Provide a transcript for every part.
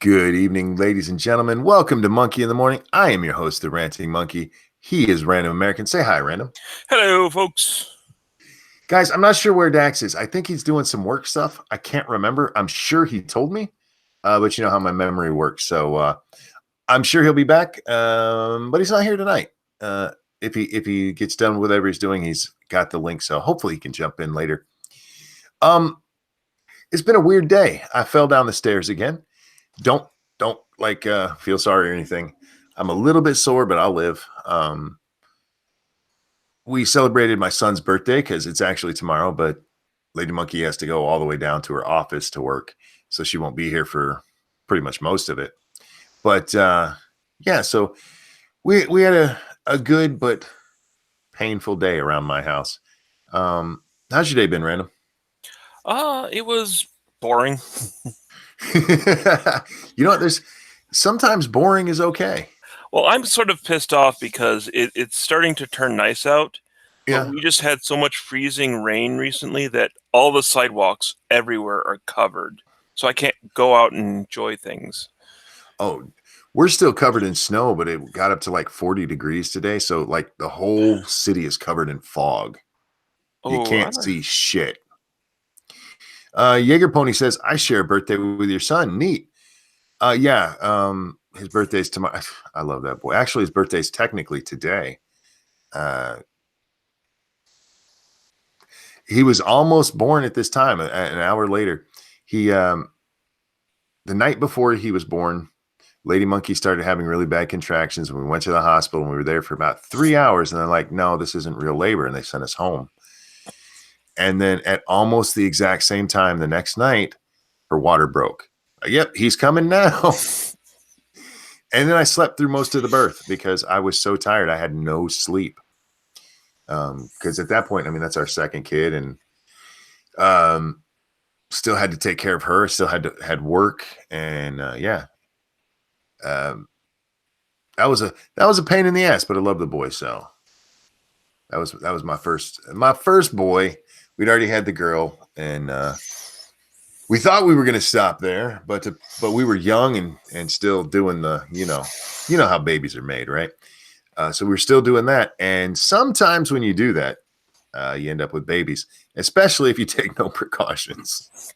Good evening, ladies and gentlemen. Welcome to Monkey in the Morning. I am your host, the Ranting Monkey. He is Random American. Say hi, Random. Hello, folks. Guys, I'm not sure where Dax is. I think he's doing some work stuff. I can't remember. I'm sure he told me, but you know how my memory works. So I'm sure he'll be back, but he's not here tonight. If he gets done with whatever he's doing, he's got the link. So hopefully he can jump in later. It's been a weird day. I fell down the stairs again. Don't feel sorry or anything. I'm a little bit sore, but I'll live. We celebrated my son's birthday because it's actually tomorrow, but Lady Monkey has to go all the way down to her office to work, so she won't be here for pretty much most of it. But yeah, so we had a good but painful day around my house. How's your day been, Random? It was boring. You know what? There's sometimes boring is okay. Well, I'm sort of pissed off because it's starting to turn nice out, but Yeah. we just had so much freezing rain recently that all the sidewalks everywhere are covered. So I can't go out and enjoy things. Oh, we're still covered in snow, but it got up to like 40 degrees today. So like the whole city is covered in fog. You Oh, can't see shit. Jaeger Pony says, I share a birthday with your son. Neat. Yeah. His birthday's tomorrow. I love that boy. Actually, his birthday's technically today. He was almost born at this time, an hour later. He the night before he was born, Lady Monkey started having really bad contractions, and we went to the hospital, and we were there for about 3 hours, and they're like, no, this isn't real labor, and they sent us home. And then at almost the exact same time the next night, her water broke. Yep, he's coming now. And then I slept through most of the birth because I was so tired. I had no sleep. Because at that point, I mean, that's our second kid, and still had to take care of her, still had work, and yeah. That was a pain in the ass, but I love the boy. So that was my first boy. We'd already had the girl, and we thought we were going to stop there, but we were young and still doing the you know how babies are made, right? So we're still doing that, and sometimes when you do that, you end up with babies, especially if you take no precautions.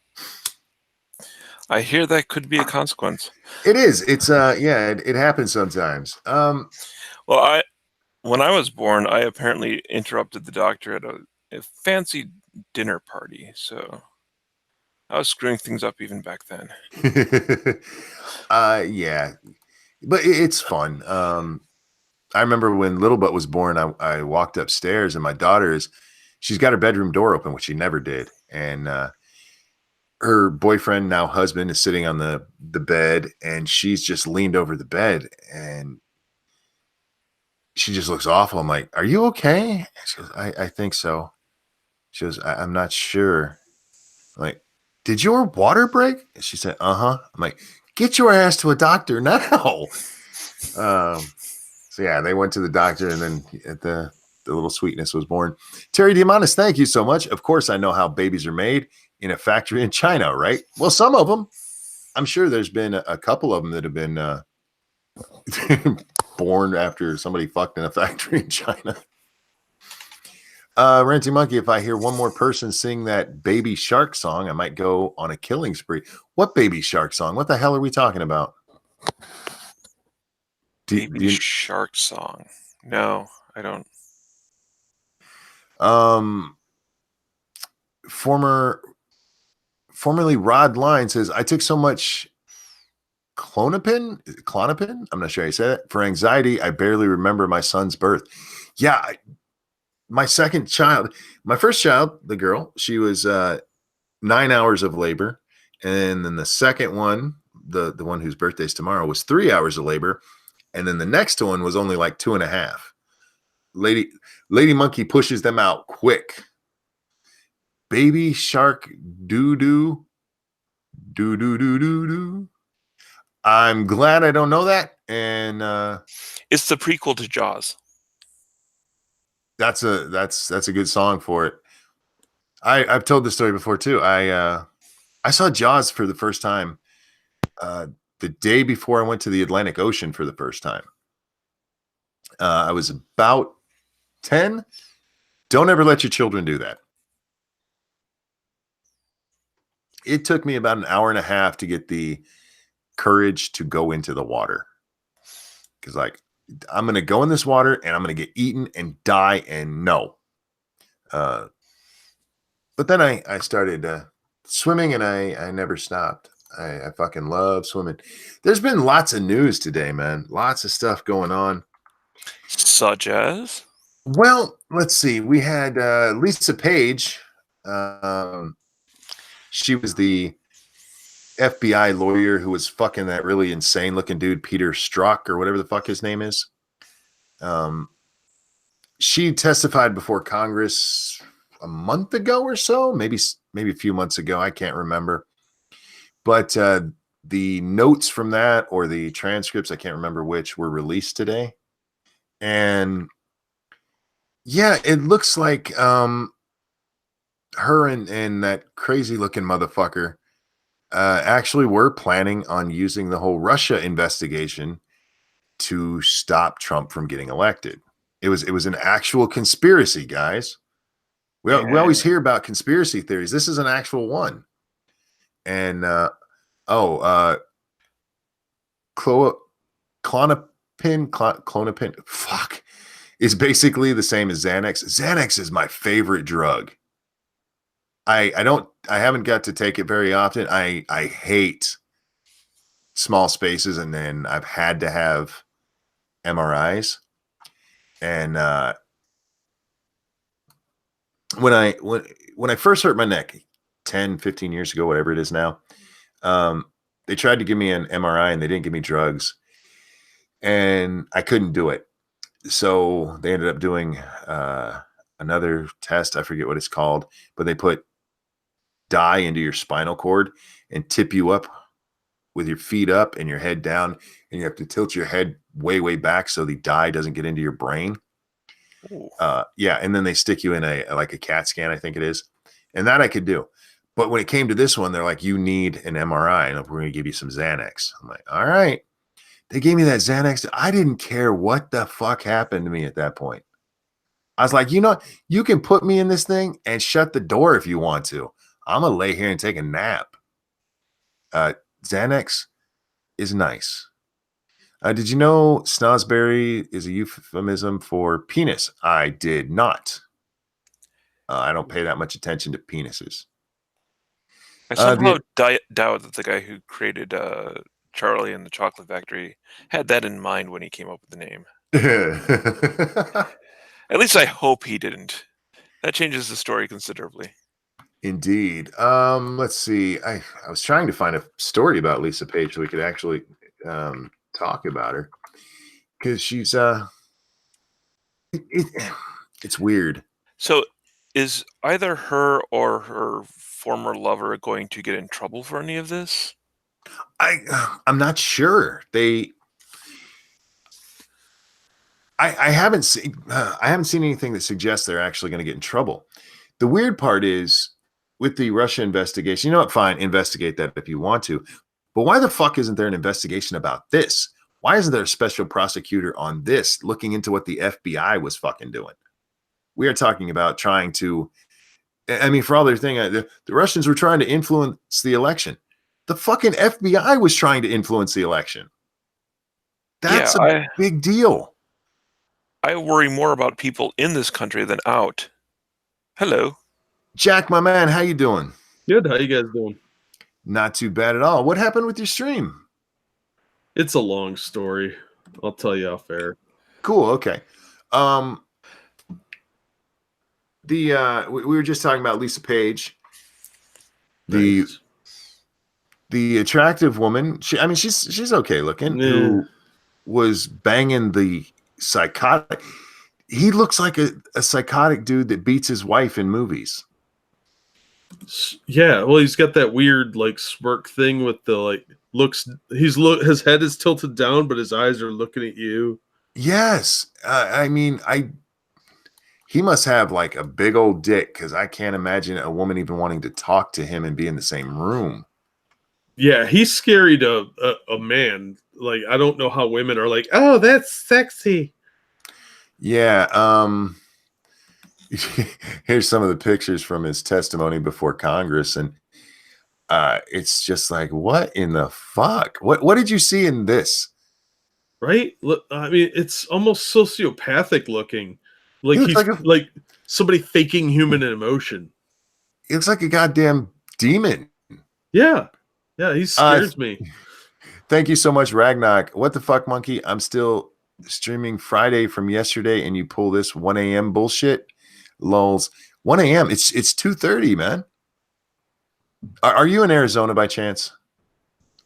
I hear that could be a consequence. It is. It's yeah. It happens sometimes. Well, when I was born, I apparently interrupted the doctor at a fancy dinner party, so I was screwing things up even back then. Yeah, but it's fun. I remember when Little Butt was born, I walked upstairs, and my she's got her bedroom door open, which she never did, and her boyfriend, now husband, is sitting on the bed, and she's just leaned over the bed, and she just looks awful. I'm like, "Are you okay?" She goes, I think so." She goes, I'm not sure. I'm like, did your water break? She said, uh-huh. I'm like, get your ass to a doctor now. So yeah, they went to the doctor, and then the little sweetness was born. Terry Diamandis, thank you so much. Of course, I know how babies are made in a factory in China, right? Well, some of them. I'm sure there's been a couple of them that have been born after somebody fucked in a factory in China. Ranty Monkey, if I hear one more person sing that Baby Shark song, I might go on a killing spree. What Baby Shark song? What the hell are we talking about? Baby Shark song. No, I don't. Formerly Rod Line says, I took so much Clonopin. I'm not sure how you say that. For anxiety, I barely remember my son's birth. Yeah, my second child, my first child, the girl, she was 9 hours of labor, and then the second one, the one whose birthday's tomorrow, was 3 hours of labor, and then the next one was only like 2.5. Lady Monkey pushes them out quick. Baby Shark doo. I'm glad I don't know that, and it's the prequel to Jaws. That's a good song for it. I've told this story before too. I saw Jaws for the first time the day before I went to the Atlantic Ocean for the first time. I was about 10. Don't ever let your children do that. It took me about an hour and a half to get the courage to go into the water. Because, like, I'm going to go in this water and I'm going to get eaten and die. And no. But then I started swimming and I never stopped. I fucking love swimming. There's been lots of news today, man. Lots of stuff going on. Such as? Well, let's see. We had Lisa Page. She was the FBI lawyer who was fucking that really insane looking dude, Peter Strzok, or whatever the fuck his name is. She testified before Congress a month ago or so, maybe a few months ago. I can't remember. But the notes from that, or the transcripts, I can't remember which, were released today. And yeah, it looks like her and that crazy looking motherfucker actually were planning on using the whole Russia investigation to stop Trump from getting elected. It was an actual conspiracy, guys. We always hear about conspiracy theories. This is an actual one. And Clonopin, fuck, is basically the same as Xanax. Xanax is my favorite drug. I haven't got to take it very often. I hate small spaces, and then I've had to have MRIs. And when I first hurt my neck 10, 15 years ago, whatever it is now, they tried to give me an MRI and they didn't give me drugs, and I couldn't do it. So they ended up doing another test. I forget what it's called, but they put dye into your spinal cord and tip you up with your feet up and your head down, and you have to tilt your head way back so the dye doesn't get into your brain. Yeah, and then they stick you in a CAT scan, I think it is, and that I could do. But when it came to this one, they're like, you need an MRI, and we're going to give you some Xanax. I'm like, all right. They gave me that Xanax. I didn't care what the fuck happened to me at that point. I was like, you can put me in this thing and shut the door if you want to. I'm going to lay here and take a nap. Xanax is nice. Did you know snozberry is a euphemism for penis? I did not. I don't pay that much attention to penises. I somehow doubt that the guy who created Charlie and the Chocolate Factory had that in mind when he came up with the name. At least I hope he didn't. That changes the story considerably. Indeed. Let's see. I was trying to find a story about Lisa Page so we could actually talk about her, because she's it's weird. So is either her or her former lover going to get in trouble for any of this? I'm not sure. I haven't seen anything that suggests they're actually going to get in trouble. The weird part is with the Russia investigation, you know what? Fine, investigate that if you want to. But why the fuck isn't there an investigation about this? Why isn't there a special prosecutor on this looking into what the FBI was fucking doing? We are talking about trying to, I mean, for all their thing, the Russians were trying to influence the election. The fucking FBI was trying to influence the election. That's a big deal. I worry more about people in this country than out. Hello. Jack, my man, how you doing? Good. How you guys doing? Not too bad at all. What happened with your stream? It's a long story. I'll tell you off air. Cool. Okay. We were just talking about Lisa Page, the attractive woman. She's okay looking. Yeah. Who was banging the psychotic? He looks like a psychotic dude that beats his wife in movies. Yeah, well, he's got that weird like smirk thing with the his head is tilted down, but his eyes are looking at you. Yes, he must have like a big old dick, because I can't imagine a woman even wanting to talk to him and be in the same room. Yeah, he's scary to a man. Like, I don't know how women are like, oh, that's sexy. Yeah. Here's some of the pictures from his testimony before Congress, and it's just like, what in the fuck? What did you see in this? Right? I mean, it's almost sociopathic looking. Like He looks he's like like somebody faking human emotion. he looks like a goddamn demon. Yeah. Yeah, he scares me. Thank you so much, Ragnak. What the fuck, monkey? I'm still streaming Friday from yesterday, and you pull this 1 a.m. bullshit. Lulz. 1 a.m. It's 2:30, man. Are you in Arizona by chance?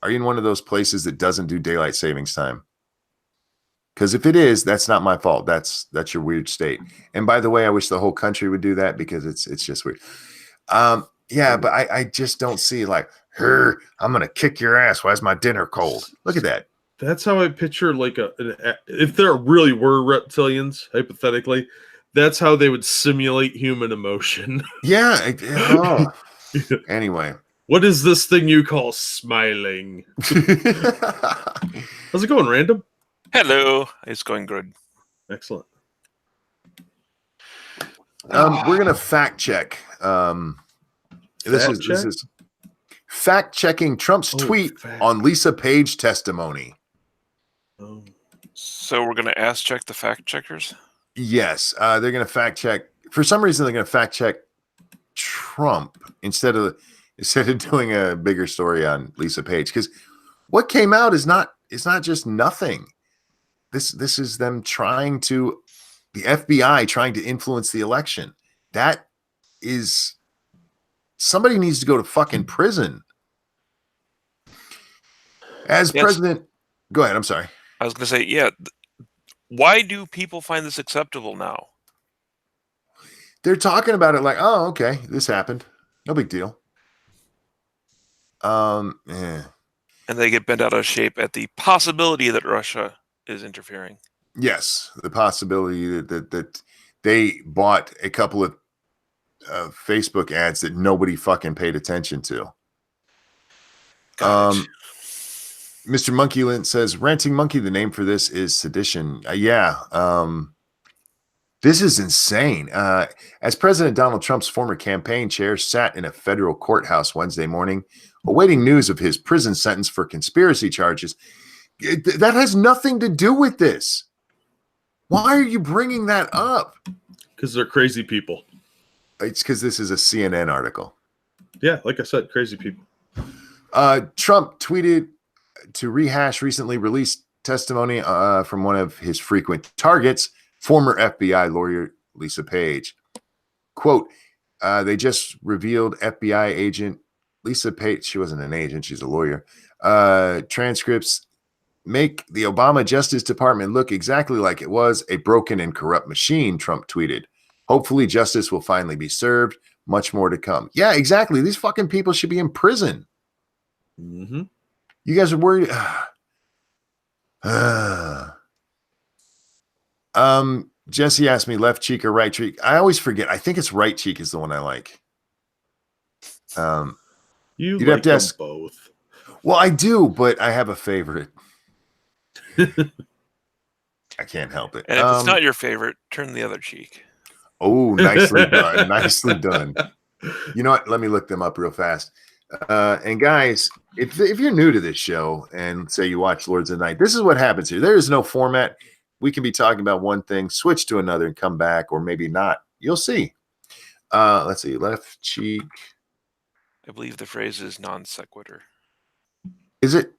Are you in one of those places that doesn't do daylight savings time? Because if it is, that's not my fault. That's your weird state. And by the way, I wish the whole country would do that because it's just weird. Yeah, but I just don't see like, her, I'm gonna kick your ass. Why is my dinner cold? Look at that. That's how I picture like if there really were reptilians, hypothetically, that's how they would simulate human emotion. Yeah. Oh. Anyway. What is this thing you call smiling? How's it going, Random? Hello. It's going good. Excellent. We're gonna fact check. This is fact checking Trump's tweet on Lisa Page testimony. Oh. So we're gonna ask check the fact checkers? Yes, they're gonna fact check. For some reason, they're gonna fact check Trump instead of doing a bigger story on Lisa Page, because what came out is not just nothing. This is them trying to, the FBI trying to influence the election. That is, somebody needs to go to fucking prison. As president, go ahead. I'm sorry. I was going to say, yeah. Why do people find this acceptable now? They're talking about it like, oh, okay, this happened. No big deal. And they get bent out of shape at the possibility that Russia is interfering. Yes, the possibility that they bought a couple of Facebook ads that nobody fucking paid attention to. Mr. Monkey Lint says, Ranting Monkey, the name for this is sedition. This is insane. As President Donald Trump's former campaign chair sat in a federal courthouse Wednesday morning, awaiting news of his prison sentence for conspiracy charges, that has nothing to do with this. Why are you bringing that up? Because they're crazy people. It's because this is a CNN article. Yeah, like I said, crazy people. Trump tweeted to rehash recently released testimony from one of his frequent targets, former FBI lawyer Lisa Page. Quote, they just revealed FBI agent Lisa Page, she wasn't an agent, she's a lawyer, transcripts make the Obama Justice Department look exactly like it was, a broken and corrupt machine, Trump tweeted. Hopefully justice will finally be served. Much more to come. Yeah, exactly. These fucking people should be in prison. Mm-hmm. You guys are worried. Jesse asked me left cheek or right cheek. I always forget. I think it's right cheek is the one I like. You'd like have to ask both. Well, I do, but I have a favorite. I can't help it. And if it's not your favorite, turn the other cheek. Oh, nicely done. Nicely done. You know what? Let me look them up real fast. And guys, if you're new to this show and say you watch Lords of the Night, this is what happens here. There is no format. We can be talking about one thing, switch to another, and come back, or maybe not. You'll see. Let's see. Left cheek. I believe the phrase is non sequitur. Is it?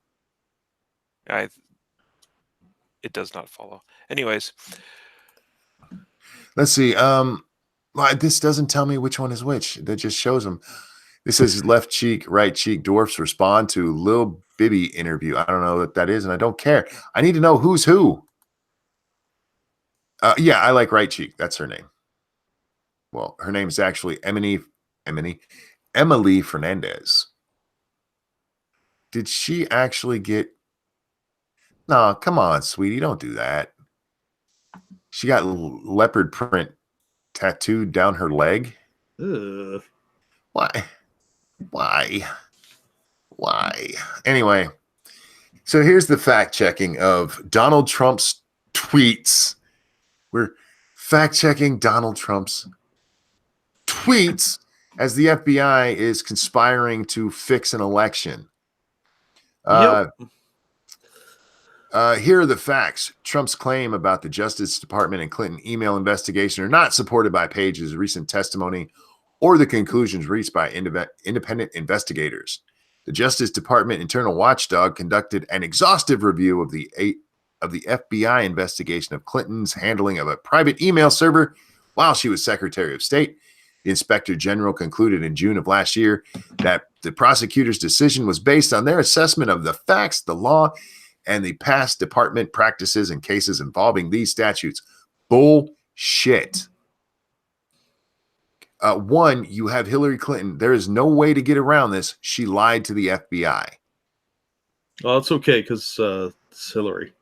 It does not follow. Anyways. Let's see. This doesn't tell me which one is which. That just shows them. This says left cheek, right cheek. Dwarfs respond to Lil Bibby interview. I don't know what that is, and I don't care. I need to know who's who. Yeah, I like right cheek. That's her name. Well, her name is actually Emily Fernandez. Did she actually get? No, come on, sweetie, don't do that. She got leopard print tattooed down her leg. Ugh. Why? Why? Why? Anyway, so here's the fact checking of Donald Trump's tweets. We're fact checking Donald Trump's tweets as the FBI is conspiring to fix an election. Yep. Here are the facts. Trump's claim about the Justice Department and Clinton email investigation are not supported by Page's recent testimony or the conclusions reached by independent investigators. The Justice Department internal watchdog conducted an exhaustive review of the FBI investigation of Clinton's handling of a private email server while she was Secretary of State. The Inspector General concluded in June of last year that the prosecutor's decision was based on their assessment of the facts, the law, and the past department practices in cases involving these statutes. Bullshit. One, you have Hillary Clinton. There is no way to get around this. She lied to the FBI. Well, it's okay because it's Hillary.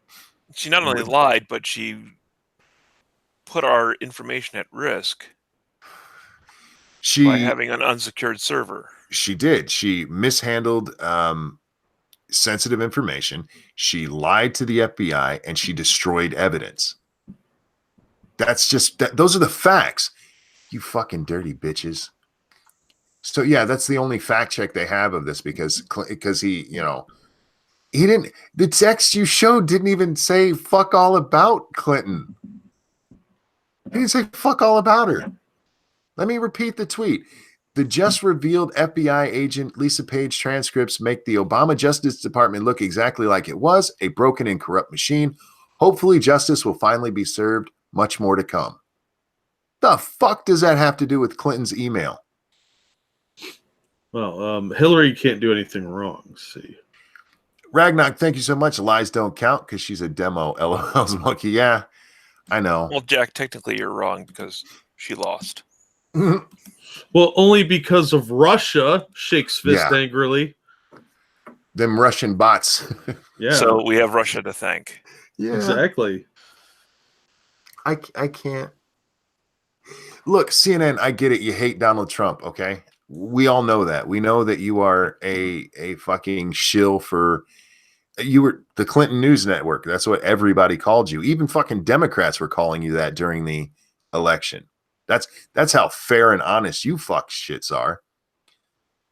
She not only lied, but she put our information at risk by having an unsecured server. She did. She mishandled sensitive information. She lied to the FBI and she destroyed evidence. That's just that. Those are the facts. You fucking dirty bitches. So yeah, that's the only fact check they have of this because he, you know, he didn't. The text you showed didn't even say fuck all about Clinton. He didn't say fuck all about her. Let me repeat the tweet. The just revealed FBI agent Lisa Page transcripts make the Obama Justice Department look exactly like it was, a broken and corrupt machine. Hopefully justice will finally be served. Much more to come. The fuck does that have to do with Clinton's email? Well, Hillary can't do anything wrong. See, Ragnock, thank you so much. Lies don't count because she's a demo. LOL's monkey. Yeah, I know. Well, Jack, technically you're wrong because she lost. Well, only because of Russia. Shakes fist angrily. Them Russian bots. Yeah. So we have Russia to thank. Yeah, exactly. I can't. Look, CNN, I get it. You hate Donald Trump, okay? We all know that. We know that you are a fucking shill for you were the Clinton News Network. That's what everybody called you. Even fucking Democrats were calling you that during the election. That's how fair and honest you fuck shits are.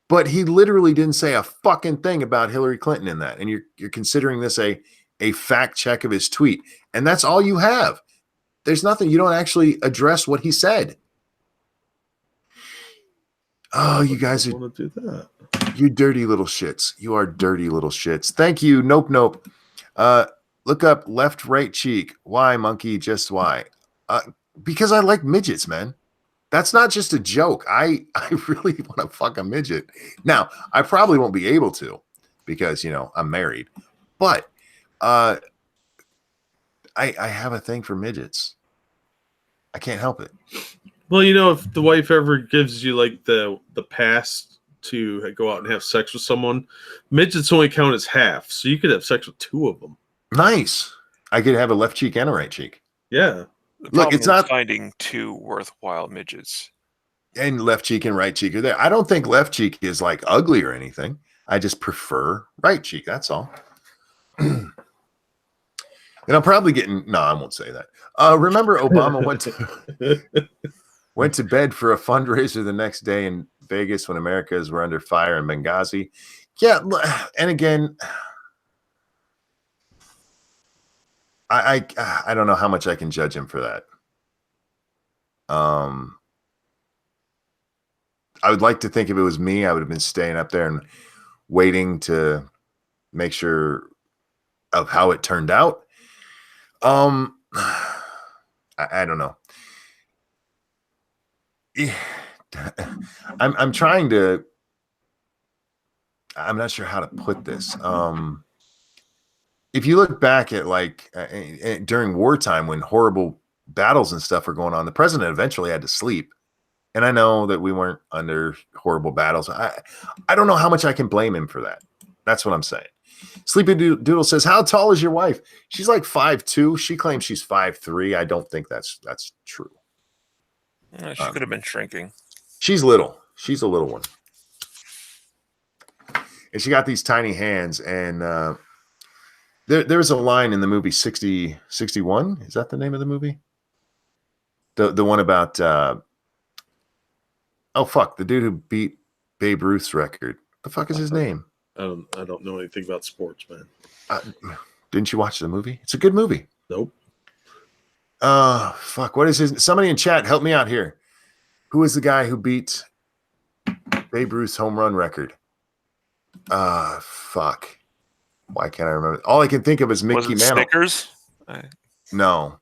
But he literally didn't say a fucking thing about Hillary Clinton in that. And you're considering this a fact check of his tweet. And that's all you have. There's nothing. You don't actually address what he said. Oh, you guys are want to do that. You dirty little shits. You are dirty little shits. Thank you. Nope. Look up left, right cheek. Why, monkey? Just why? Because I like midgets, man. That's not just a joke. I really want to fuck a midget. Now, I probably won't be able to because, you know, I'm married. But I have a thing for midgets. I can't help it. Well, you know, if the wife ever gives you like the pass to go out and have sex with someone, midgets only count as half, so you could have sex with two of them. Nice. I could have a left cheek and a right cheek. Yeah. Look, it's not finding two worthwhile midgets. And left cheek and right cheek are there. I don't think left cheek is like ugly or anything. I just prefer right cheek. That's all. And I'm probably getting no, I won't say that. Remember Obama went to bed for a fundraiser the next day in Vegas when Americans were under fire in Benghazi. Yeah, and again, I don't know how much I can judge him for that. I would like to think if it was me, I would have been staying up there and waiting to make sure of how it turned out. I don't know. I'm trying to. I'm not sure how to put this. If you look back at like during wartime when horrible battles and stuff were going on, the president eventually had to sleep. And I know that we weren't under horrible battles. I don't know how much I can blame him for that. That's what I'm saying. Sleepy Doodle says, "How tall is your wife?" She's like 5'2". She claims she's 5'3". I don't think that's true. She could have been shrinking. She's little. She's a little one. and she got these tiny hands. And there's a line in the movie 61. Is that the name of the movie? The one about the dude who beat Babe Ruth's record. The fuck is his name? I don't know anything about sports, man. Didn't you watch the movie? It's a good movie. Nope. Fuck. What is his? Somebody in chat, help me out here. Who is the guy who beat Babe Ruth's home run record? Fuck. Why can't I remember? All I can think of is Mickey Mantle. Snickers? No.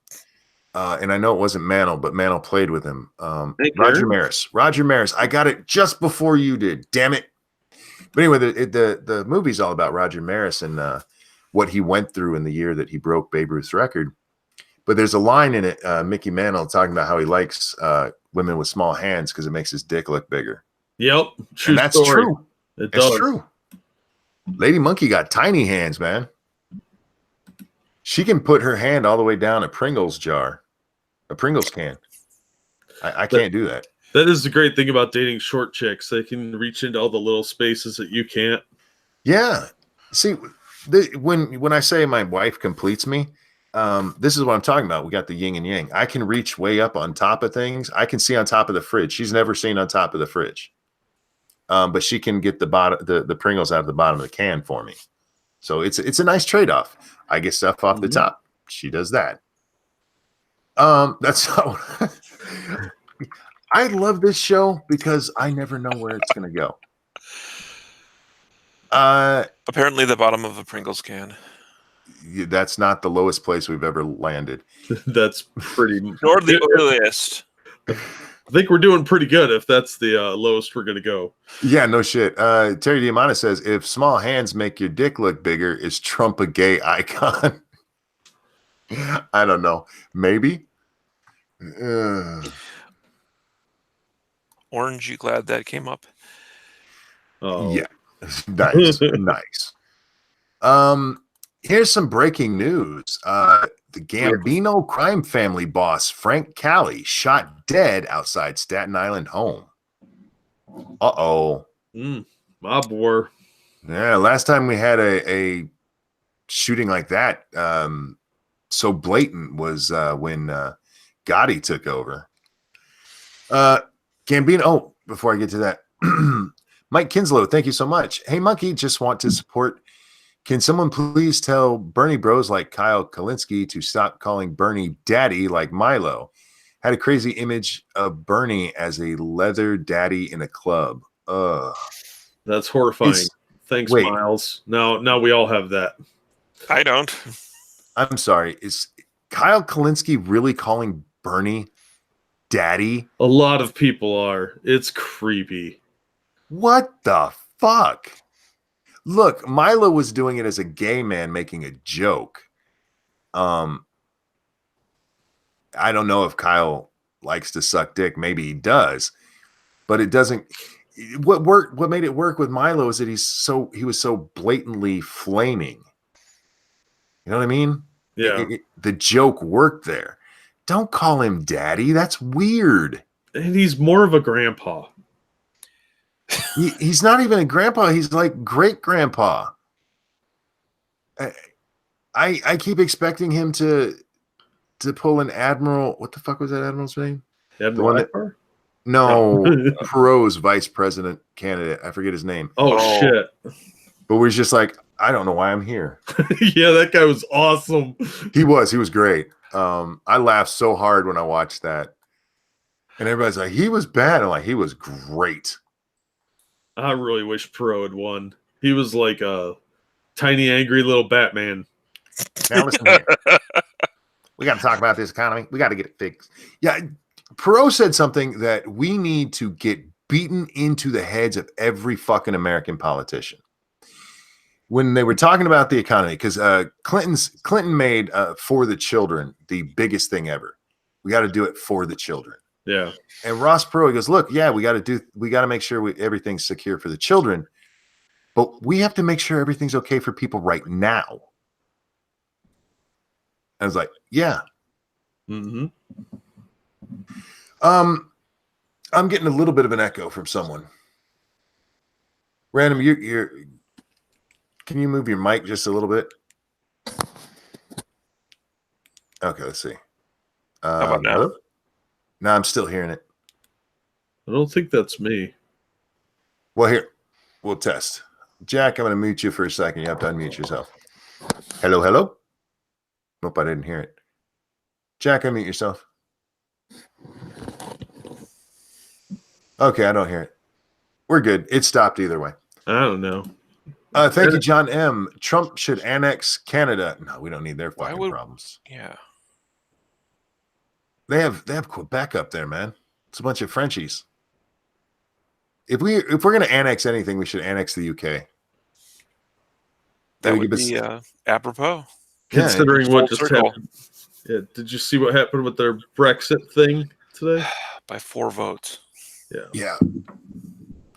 And I know it wasn't Mantle, but Mantle played with him. Roger Maris. Roger Maris. I got it just before you did. Damn it. But anyway, the movie's all about Roger Maris and what he went through in the year that he broke Babe Ruth's record. But there's a line in it, Mickey Mantle talking about how he likes women with small hands because it makes his dick look bigger. Yep. And that's story. true. That's true. Lady Monkey got tiny hands, man. She can put her hand all the way down a Pringles jar, a Pringles can. I can't do that. That is the great thing about dating short chicks. They can reach into all the little spaces that you can't. Yeah. See, when I say my wife completes me, this is what I'm talking about. We got the yin and yang. I can reach way up on top of things. I can see on top of the fridge. She's never seen on top of the fridge. But she can get the Pringles out of the bottom of the can for me. So it's a nice trade-off. I get stuff off the top. She does that. That's how I love this show because I never know where it's gonna go. Apparently the bottom of a Pringles can. That's not the lowest place we've ever landed. That's pretty Nor the earliest. I think we're doing pretty good if that's the lowest we're going to go. Yeah, no shit. Terry Diamante says, if small hands make your dick look bigger, is Trump a gay icon? I don't know. Maybe. Orange, you glad that came up? Oh. Yeah. Nice. Nice. Here's some breaking news. The Gambino crime family boss, Frank Cali, shot dead outside Staten Island home. Uh-oh. Mob war. Yeah, last time we had a shooting like that, so blatant, was when Gotti took over. Gambino, oh, before I get to that, Mike Kinslow, thank you so much. Hey, Monkey, just want to support. Can someone please tell Bernie bros like Kyle Kalinske to stop calling Bernie daddy like Milo? Had a crazy image of Bernie as a leather daddy in a club. That's horrifying. Thanks, wait. Miles. Now we all have that. I don't. I'm sorry. Is Kyle Kalinske really calling Bernie daddy? A lot of people are. It's creepy. What the fuck? Look, Milo was doing it as a gay man making a joke. I don't know if Kyle likes to suck dick. Maybe he does, but it doesn't. What made it work with Milo is that he was so blatantly flaming. You know what I mean? Yeah. The joke worked there. Don't call him daddy. That's weird. And he's more of a grandpa. He's not even a grandpa. He's like great grandpa. I keep expecting him to pull an Admiral. What the fuck was that Admiral's name? Admiral Akbar? No, Perot's vice president candidate. I forget his name. Oh, shit. But we're just like, I don't know why I'm here. Yeah, that guy was awesome. He was great. I laughed so hard when I watched that. And everybody's like, he was bad. I'm like, he was great. I really wish Perot had won. He was like a tiny, angry little Batman. Now listen here. We got to talk about this economy. We got to get it fixed. Yeah, Perot said something that we need to get beaten into the heads of every fucking American politician. When they were talking about the economy, because Clinton made for the children the biggest thing ever. We got to do it for the children. Yeah. And Ross Perot goes, look, yeah, we got to make sure everything's secure for the children, but we have to make sure everything's okay for people right now. I was like, yeah. Mm-hmm. I'm getting a little bit of an echo from someone. Random, Can you move your mic just a little bit? Okay, let's see. How about now? Hello? No, I'm still hearing it. I don't think that's me. Well, here, we'll test. Jack, I'm going to mute you for a second. You have to unmute yourself. Hello, hello? Nope, I didn't hear it. Jack, unmute yourself. Okay, I don't hear it. We're good. It stopped either way. I don't know. Thank you, John M. Trump should annex Canada. No, we don't need their fucking problems. Yeah. They have Quebec up there, man. It's a bunch of Frenchies. If we're going to annex anything, we should annex the UK. That would be apropos. Considering what just circle. happened. Yeah, did you see what happened with their Brexit thing today? By 4 votes. Yeah.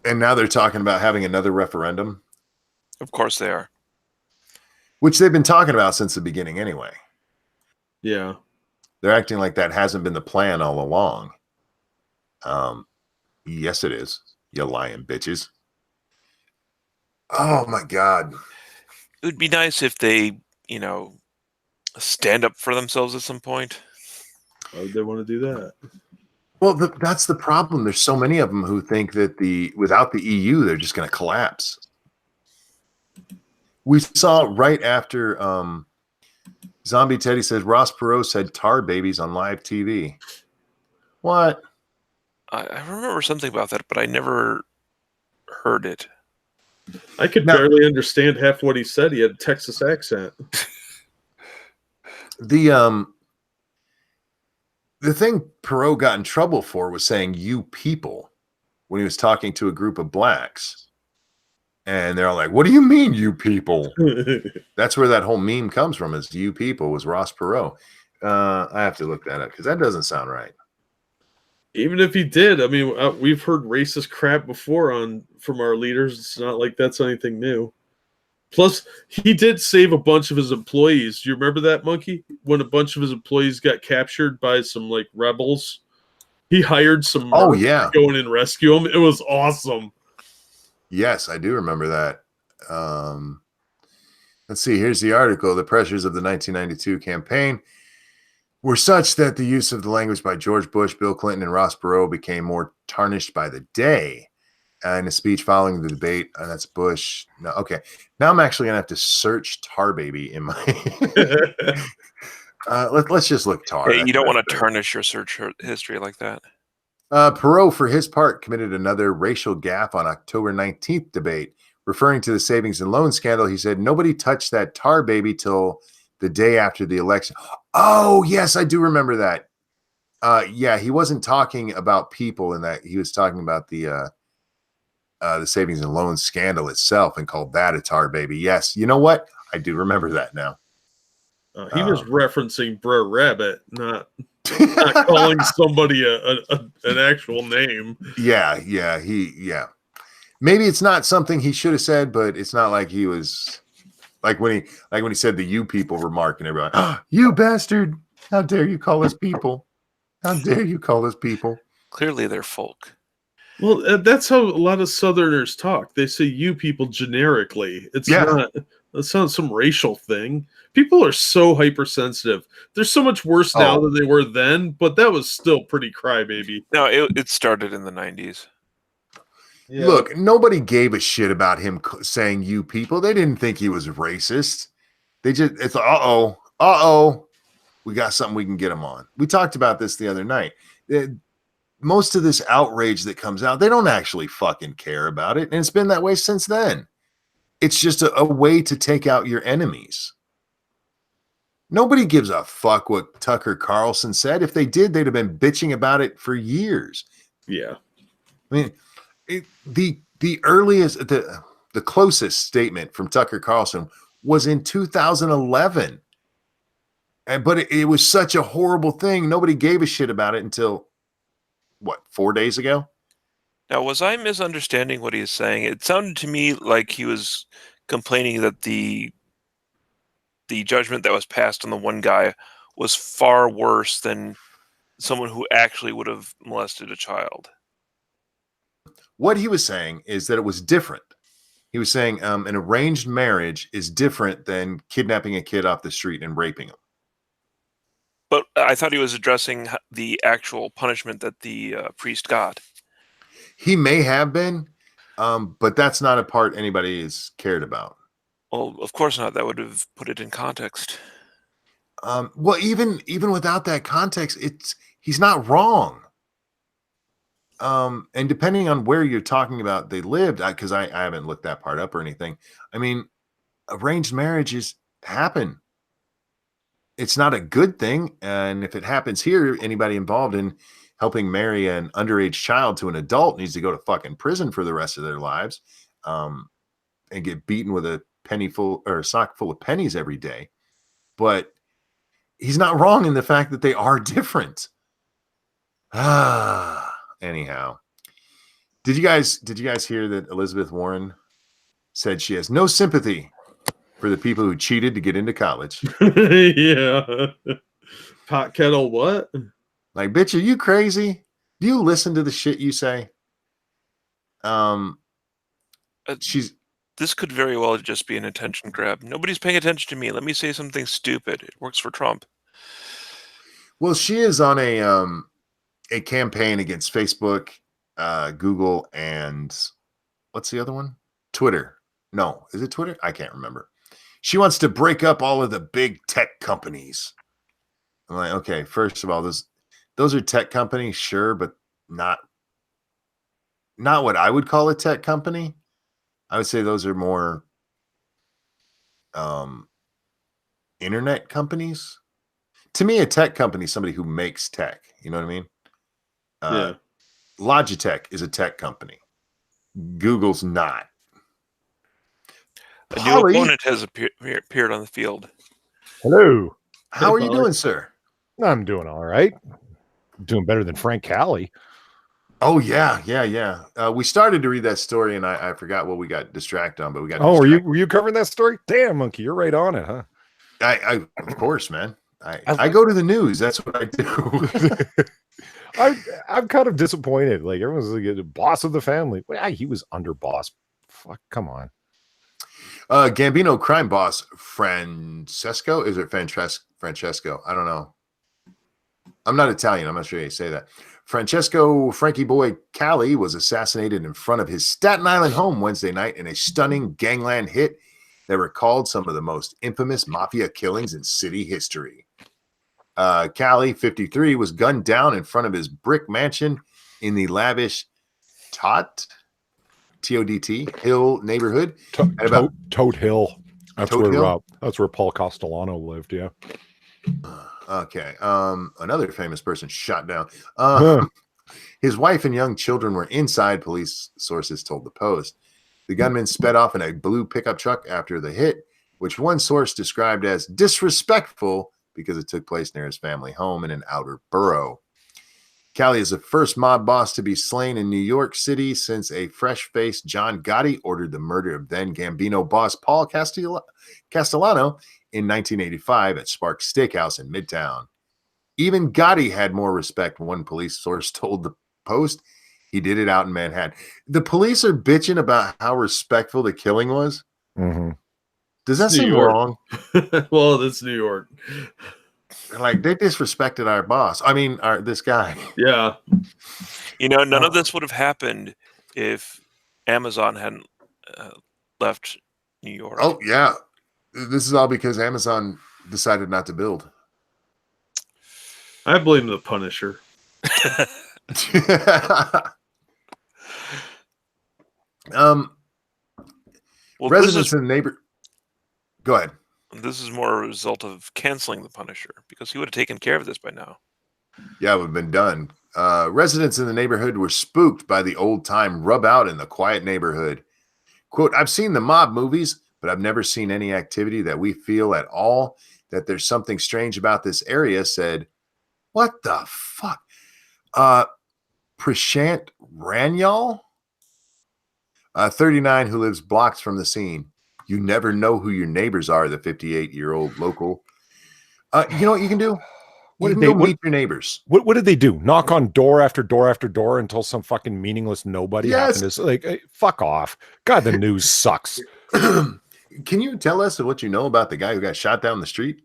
And now they're talking about having another referendum. Of course they are. Which they've been talking about since the beginning anyway. Yeah. They're acting like that hasn't been the plan all along. Yes, it is. You lying bitches. Oh, my God. It would be nice if they, stand up for themselves at some point. Why would they want to do that? Well, that's the problem. There's so many of them who think that without the EU, they're just going to collapse. We saw right after Zombie Teddy says Ross Perot said tar babies on live TV. What? I remember something about that, but I never heard it. I could barely understand half what he said. He had a Texas accent. The thing Perot got in trouble for was saying "you people" when he was talking to a group of blacks. And they're all like, what do you mean, you people? That's where that whole meme comes from, is you people was Ross Perot. I have to look that up because that doesn't sound right. Even if he did, I mean, we've heard racist crap before from our leaders. It's not like that's anything new. Plus, he did save a bunch of his employees. Do you remember that, Monkey? When a bunch of his employees got captured by some rebels, he hired some to go in and rescue them. It was awesome. Yes, I do remember that. Let's see. Here's the article. The pressures of the 1992 campaign were such that the use of the language by George Bush, Bill Clinton, and Ross Perot became more tarnished by the day. In a speech following the debate, that's Bush. No, okay. Now I'm actually going to have to search tar baby in my... let's just look tar. Hey, you don't want to tarnish your search history like that. Perot, for his part, committed another racial gaffe on October 19th debate. Referring to the savings and loan scandal, he said, nobody touched that tar baby till the day after the election. Oh, yes, I do remember that. Yeah, he wasn't talking about people in that. He was talking about the savings and loan scandal itself and called that a tar baby. Yes, you know what? I do remember that now. He was referencing Brer Rabbit, not calling somebody an actual name. Yeah. Maybe it's not something he should have said, but it's not like he was when he said the "you people" remark and everybody, oh, you bastard! How dare you call us people? How dare you call us people? Clearly, they're folk. Well, that's how a lot of Southerners talk. They say "you people" generically. It's not. That's not some racial thing. People are so hypersensitive. They're so much worse now than they were then, but that was still pretty crybaby. No, it started in the 90s. Yeah. Look, nobody gave a shit about him saying "you people." They didn't think he was racist. They just, it's we got something we can get him on. We talked about this the other night. Most of this outrage that comes out, they don't actually fucking care about it. And it's been that way since then. It's just a way to take out your enemies. Nobody gives a fuck what Tucker Carlson said. If they did, they'd have been bitching about it for years. Yeah. I mean, the earliest, the closest statement from Tucker Carlson was in 2011. But it was such a horrible thing. Nobody gave a shit about it until, 4 days ago? Now, was I misunderstanding what he was saying? It sounded to me like he was complaining that the judgment that was passed on the one guy was far worse than someone who actually would have molested a child. What he was saying is that it was different. He was saying an arranged marriage is different than kidnapping a kid off the street and raping him. But I thought he was addressing the actual punishment that the priest got. He may have been, but that's not a part anybody is cared about. Well, of course not. That would have put it in context. Well, even without that context, he's not wrong. And depending on where you're talking about they lived, because I haven't looked that part up or anything. I mean, arranged marriages happen. It's not a good thing. And if it happens here, anybody involved in helping marry an underage child to an adult needs to go to fucking prison for the rest of their lives, and get beaten with a sock full of pennies every day. But he's not wrong in the fact that they are different. Anyhow, did you guys hear that Elizabeth Warren said she has no sympathy for the people who cheated to get into college? Yeah. Pot kettle what? Like, bitch, are you crazy? Do you listen to the shit you say? This could very well just be an attention grab. Nobody's paying attention to me. Let me say something stupid. It works for Trump. Well, she is on a campaign against Facebook, Google, and what's the other one? Twitter. No, is it Twitter? I can't remember. She wants to break up all of the big tech companies. I'm like, okay, first of all, those are tech companies, sure, but not what I would call a tech company. I would say those are more internet companies. To me, a tech company is somebody who makes tech. You know what I mean? Yeah. Logitech is a tech company. Google's not. A new opponent has appeared on the field. Hello. How are you doing, sir? I'm doing all right. Doing better than Frank Cali. Oh, yeah. We started to read that story, and I forgot what we got distracted on, but we got. Oh, were you covering that story? Damn, Monkey, you're right on it, huh? I of course, man. I go to the news. That's what I do. I'm kind of disappointed. Like, everyone's like the boss of the family. Well, he was under boss. Fuck, come on. Gambino crime boss Francesco. Is it Francesco? I don't know. I'm not Italian. I'm not sure how you say that. Francesco Frankie Boy Cali was assassinated in front of his Staten Island home Wednesday night in a stunning gangland hit that recalled some of the most infamous mafia killings in city history. Cali, 53, was gunned down in front of his brick mansion in the lavish T-O-D-T Hill neighborhood. Toad Hill. That's Toad Hill? That's where Paul Castellano lived. Yeah. Okay. Another famous person shot down. His wife and young children were inside, police sources told the Post. The gunman sped off in a blue pickup truck after the hit, which one source described as disrespectful because it took place near his family home in an outer borough. Cali is the first mob boss to be slain in New York City since a fresh-faced John Gotti ordered the murder of then Gambino boss Paul Castellano in 1985 at Sparks Steakhouse in Midtown. Even Gotti had more respect, one police source told the Post. He did it out in Manhattan. The police are bitching about how respectful the killing was. Mm-hmm. Does that seem wrong? Well, that's New York. Like, they disrespected our boss. I mean, this guy. Yeah. You know, none of this would have happened if Amazon hadn't left New York. Oh, yeah. This is all because Amazon decided not to build. I blame the Punisher. Well, residents in the neighbor. Go ahead. This is more a result of canceling the Punisher because he would have taken care of this by now. Yeah, it would have been done. Residents in the neighborhood were spooked by the old time rub out in the quiet neighborhood. Quote, I've seen the mob movies, but I've never seen any activity that we feel at all that there's something strange about this area, said, what the fuck? Prashant Ranyal, 39, who lives blocks from the scene. You never know who your neighbors are, the 58-year-old local. You know what you can do? What you did can they? go meet your neighbors. What did they do? Knock on door after door after door until some fucking meaningless nobody Yes. happened to like, hey, fuck off. God, the news sucks. Can you tell us what you know about the guy who got shot down the street?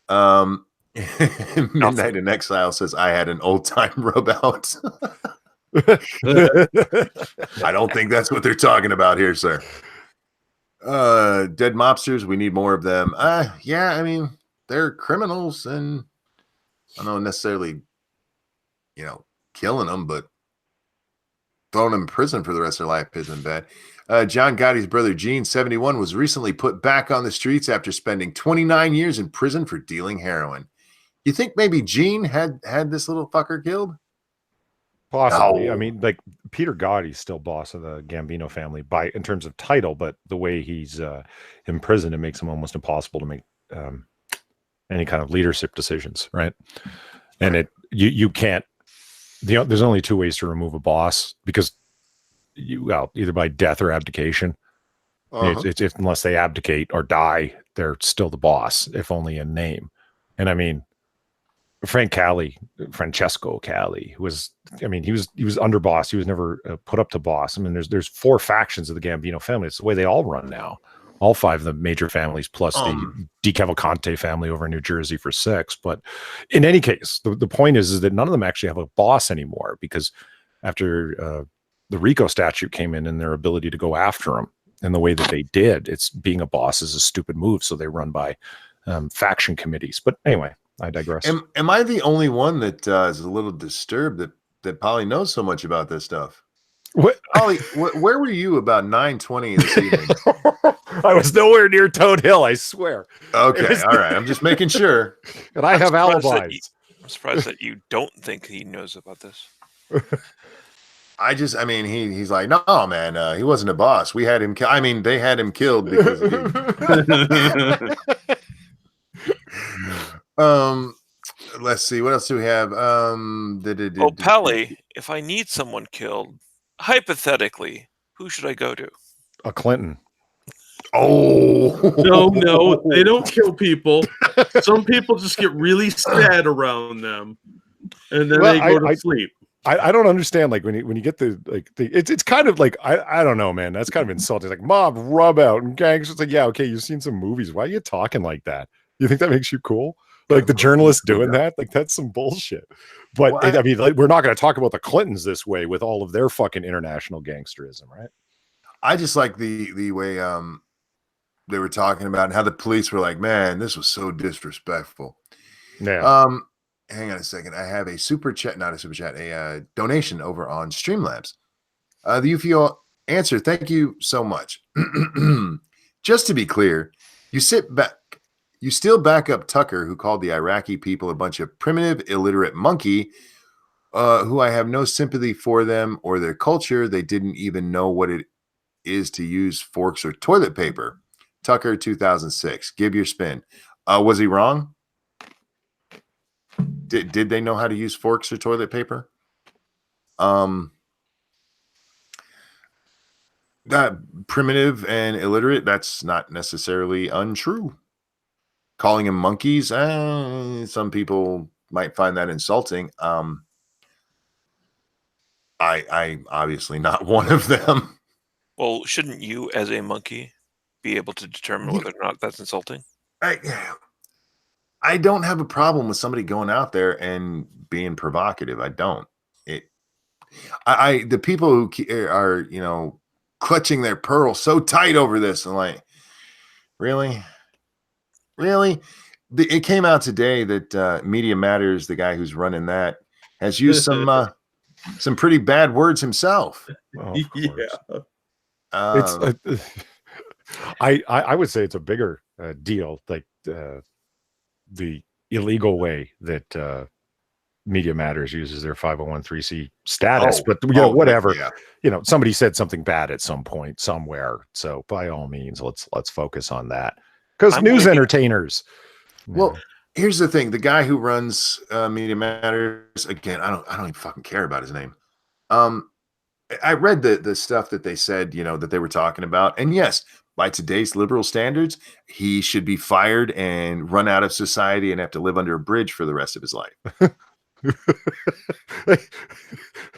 Midnight in Exile says I had an old time rub out. I don't think that's what they're talking about here, sir. Dead mobsters, we need more of them. Yeah, I mean, they're criminals, and I don't necessarily, killing them, but throwing them in prison for the rest of their life isn't bad. John Gotti's brother Gene, 71, was recently put back on the streets after spending 29 years in prison for dealing heroin. You think maybe Gene had this little fucker killed? Possibly. No. I mean, like Peter Gotti's still boss of the Gambino family in terms of title, but the way he's in prison, it makes him almost impossible to make any kind of leadership decisions, right? And you can't. There's only two ways to remove a boss because either by death or abdication. It's unless they abdicate or die, they're still the boss, if only in name. And I mean, Francesco Cali he was underboss. He was never put up to boss. I mean, there's four factions of the Gambino family. It's the way they all run now. All five of the major families, plus the Di Cavalcante family over in New Jersey for 6. But in any case, the point is that none of them actually have a boss anymore because after the RICO statute came in and their ability to go after them and the way that they did, it's being a boss is a stupid move. So they run by faction committees. But anyway, I digress. Am I the only one that is a little disturbed that Polly knows so much about this stuff? What? Polly, where were you about 9:20 this evening? I was nowhere near Toad Hill, I swear. Okay, all right. I'm just making sure. And I have alibis. I'm surprised that you don't think he knows about this. I mean, he's like, no, man, he wasn't a boss. We had him. They had him killed because. Let's see. What else do we have? Pally, if I need someone killed, hypothetically, who should I go to? A Clinton. Oh no, they don't kill people. Some people just get really sad around them, and then they go to sleep. I don't understand. Like when you get it's kind of like I don't know, man. That's kind of insulting. Like mob rub out and gangs. It's like, yeah, okay, you've seen some movies. Why are you talking like that? You think that makes you cool? Like the journalists doing that? Like that's some bullshit. But we're not going to talk about the Clintons this way with all of their fucking international gangsterism, right? I just like the way they were talking about and how the police were like, man, this was so disrespectful. Yeah. Hang on a second. I have a super chat, not a super chat, a donation over on Streamlabs. The UFO answer, thank you so much. Just to be clear, you still back up Tucker, who called the Iraqi people a bunch of primitive, illiterate monkey, who I have no sympathy for them or their culture. They didn't even know what it is to use forks or toilet paper. Tucker, 2006. Give your spin. Was he wrong? Did they know how to use forks or toilet paper? That primitive and illiterate, that's not necessarily untrue. Calling them monkeys, some people might find that insulting. I obviously not one of them. Well, shouldn't you, as a monkey, be able to determine whether or not that's insulting? I don't have a problem with somebody going out there and being provocative. I don't. The people who are, clutching their pearl so tight over this and like, really? It came out today that Media Matters, the guy who's running that, has used some pretty bad words himself. Oh, yeah. I would say it's a bigger deal, like the illegal way that Media Matters uses their 501(c) status. But whatever. Yeah. Somebody said something bad at some point somewhere. So by all means, let's focus on that. Because news entertainers. Well, here's the thing: the guy who runs Media Matters, again, I don't even fucking care about his name. I read the stuff that they said, that they were talking about, and yes, by today's liberal standards, he should be fired and run out of society and have to live under a bridge for the rest of his life.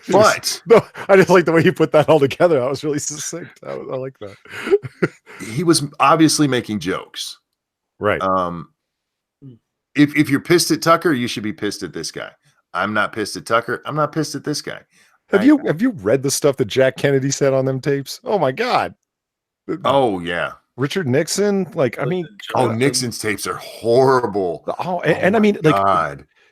But no, I just like the way you put that all together. That was really succinct. I like that. he was obviously making jokes. Right. If you're pissed at Tucker, you should be pissed at this guy. I'm not pissed at Tucker. I'm not pissed at this guy. Have you read the stuff that Jack Kennedy said on them tapes? Oh my God. Oh yeah. Richard Nixon. Like, I mean, Nixon's tapes are horrible. And I mean,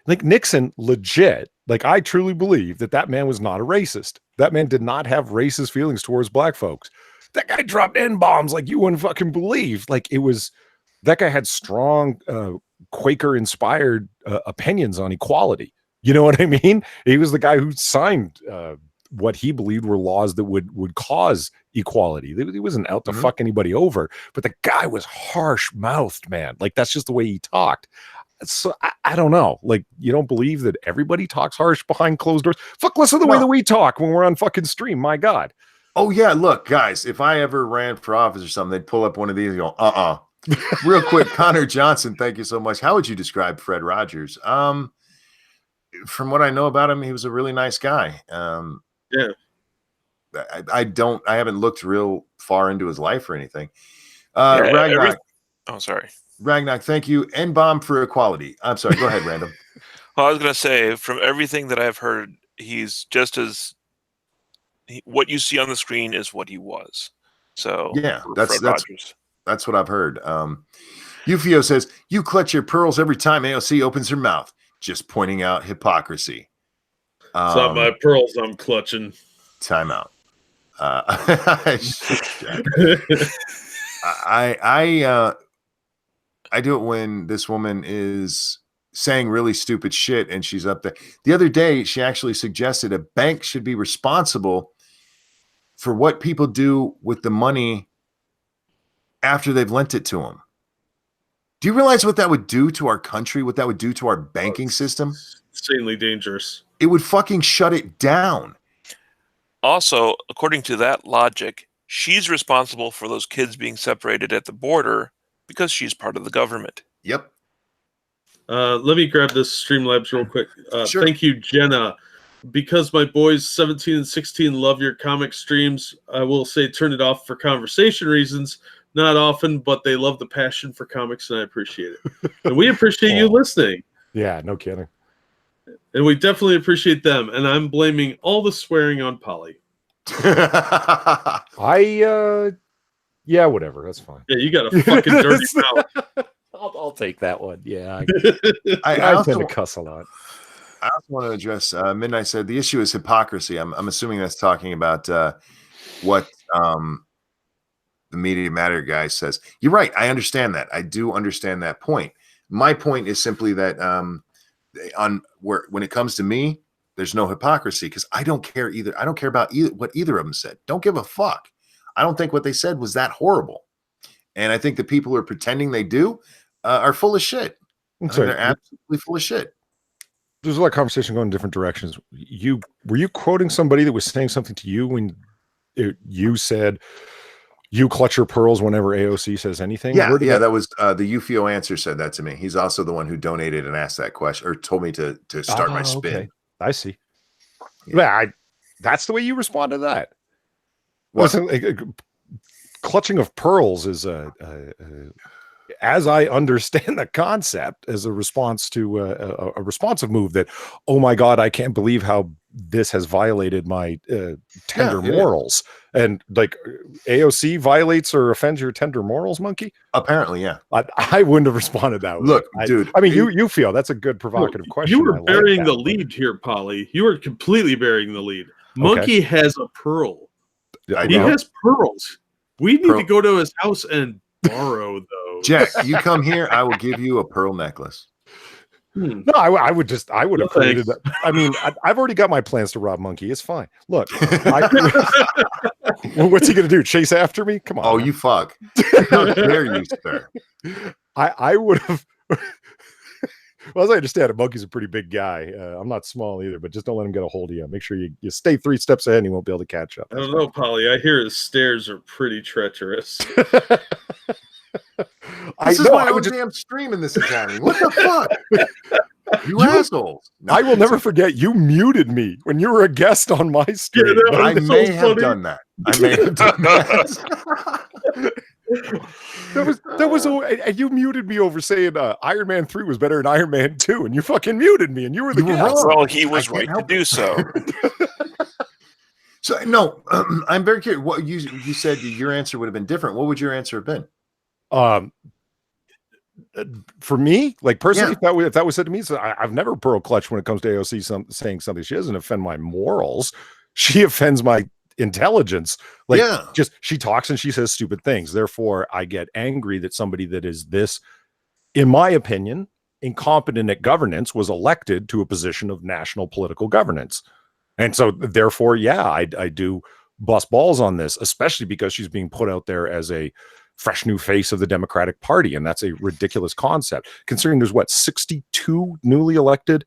like Nixon legit, like I truly believe that man was not a racist. That man did not have racist feelings towards black folks. That guy dropped N-bombs like you wouldn't fucking believe. Like that guy had strong Quaker inspired opinions on equality. You know what I mean? He was the guy who signed what he believed were laws that would cause equality. He wasn't out to fuck anybody over, but the guy was harsh mouthed, man. Like that's just the way he talked. So I don't know. Like, you don't believe that everybody talks harsh behind closed doors? Fuck, listen to the way that we talk when we're on fucking stream. My God. Oh yeah, look, guys, if I ever ran for office or something, they'd pull up one of these and go, Real quick, Connor Johnson, thank you so much. How would you describe Fred Rogers? From what I know about him, he was a really nice guy. Yeah. I haven't looked real far into his life or anything. Sorry. Ragnar, thank you. N-bomb for equality. I'm sorry. Go ahead, Random. Well, I was going to say, from everything that I've heard, he's just as what you see on the screen is what he was. So yeah, that's what I've heard. Ufio says, you clutch your pearls every time AOC opens her mouth. Just pointing out hypocrisy. It's not my pearls I'm clutching. Time out. I do it when this woman is saying really stupid shit and she's up there. The other day, she actually suggested a bank should be responsible for what people do with the money after they've lent it to them. Do you realize what that would do to our country? What that would do to our banking system? Insanely dangerous. It would fucking shut it down. Also, according to that logic, she's responsible for those kids being separated at the border because she's part of the government. Yep. Let me grab this Streamlabs real quick. Sure. Thank you, Jenna. Because my boys 17 and 16 love your comic streams, I will say turn it off for conversation reasons. Not often, but they love the passion for comics, and I appreciate it. And we appreciate you listening. Yeah, no kidding. And we definitely appreciate them. And I'm blaming all the swearing on Polly. Yeah, whatever. That's fine. Yeah, you got a fucking dirty mouth. I'll take that one. Yeah, I tend to cuss a lot. I also want to address Midnight said the issue is hypocrisy. I'm assuming that's talking about what the Media Matter guy says. You're right. I understand that. I do understand that point. My point is simply that when it comes to me, there's no hypocrisy because I don't care either. I don't care about what either of them said. Don't give a fuck. I don't think what they said was that horrible. And I think the people who are pretending they do are full of shit. They're absolutely full of shit. There's a lot of conversation going in different directions. Were you quoting somebody that was saying something to you when you said you clutch your pearls whenever AOC says anything? Yeah, that was the UFO answer said that to me. He's also the one who donated and asked that question or told me to start my spin. Okay. I see. Yeah, that's the way you respond to that. Listen, clutching of pearls is as I understand the concept, as a response to a responsive move that, oh my God, I can't believe how this has violated my tender morals. And like AOC violates or offends your tender morals, Monkey? Apparently, yeah. I wouldn't have responded that way. Look, dude. I mean, you feel that's a good provocative question. You were burying the lead here, Polly. You were completely burying the lead. Monkey has a pearl. He has pearls. We need to go to his house and borrow those. Jack, you come here, I will give you a pearl necklace. No, I would have created that. I mean, I've already got my plans to rob Monkey. It's fine. Look, what's he going to do? Chase after me? Come on. Oh, you fuck. How dare you, sir? I would have. Well, as I understand it, Monkey's a pretty big guy. I'm not small either, but just don't let him get a hold of you. Make sure you stay 3 steps ahead and he won't be able to catch up. I don't know, Polly. I hear his stairs are pretty treacherous. This is why I damn streaming this academy. What the fuck? You assholes. No, I will never forget you muted me when you were a guest on my stream. Yeah, I may have done that. I may have done that. And you muted me over saying Iron Man 3 was better than Iron Man 2, and you fucking muted me, and you were the guest. Well, he was right to do so. So no, I'm very curious. What you said your answer would have been different. What would your answer have been? For me, like personally, if that was said to me, so I've never pearl clutched when it comes to AOC saying something. She doesn't offend my morals. She offends my intelligence. Like, just she talks and she says stupid things. Therefore, I get angry that somebody that is this, in my opinion, incompetent at governance was elected to a position of national political governance. And so therefore, I do bust balls on this, especially because she's being put out there as a fresh new face of the Democratic Party. And that's a ridiculous concept, considering there's 62 newly elected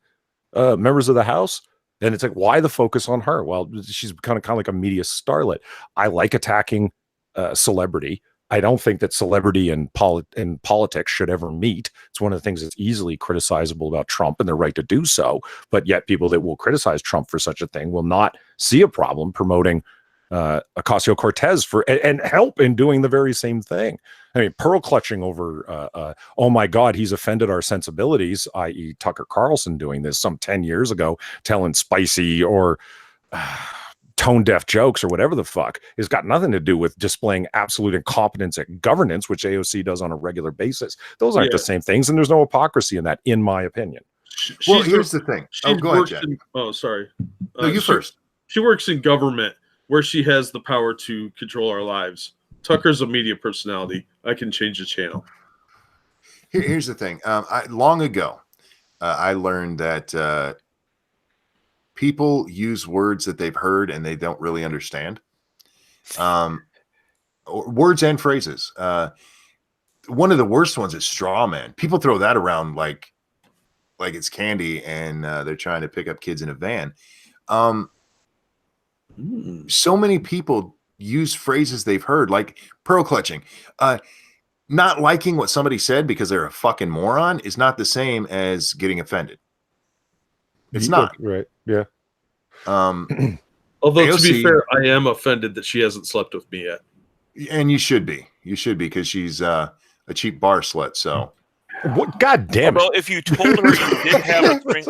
members of the House. And it's like, why the focus on her? Well, she's kind of like a media starlet. I like attacking celebrity. I don't think that celebrity and politics should ever meet. It's one of the things that's easily criticizable about Trump, and they're right to do so. But yet people that will criticize Trump for such a thing will not see a problem promoting Ocasio-Cortez and help in doing the very same thing. I mean, pearl clutching over, oh my God, he's offended our sensibilities, i.e. Tucker Carlson doing this some 10 years ago, telling spicy or tone-deaf jokes or whatever the fuck, has got nothing to do with displaying absolute incompetence at governance, which AOC does on a regular basis. Those aren't the same things, and there's no hypocrisy in that, in my opinion. Well, here's the thing. Go ahead, Jack. Sorry. No, you first. She works in government, where she has the power to control our lives. Tucker's a media personality. I can change the channel. Here's the thing. Long ago, I learned that people use words that they've heard and they don't really understand. Words and phrases. One of the worst ones is straw man. People throw that around like it's candy, and they're trying to pick up kids in a van. So many people use phrases they've heard, like pearl clutching. Not liking what somebody said because they're a fucking moron is not the same as getting offended. It's not. Right. Yeah. Although, AOC, to be fair, I am offended that she hasn't slept with me yet. And you should be. You should be, because she's a cheap bar slut. So, what? God damn it. Well, if you told her you did have a string,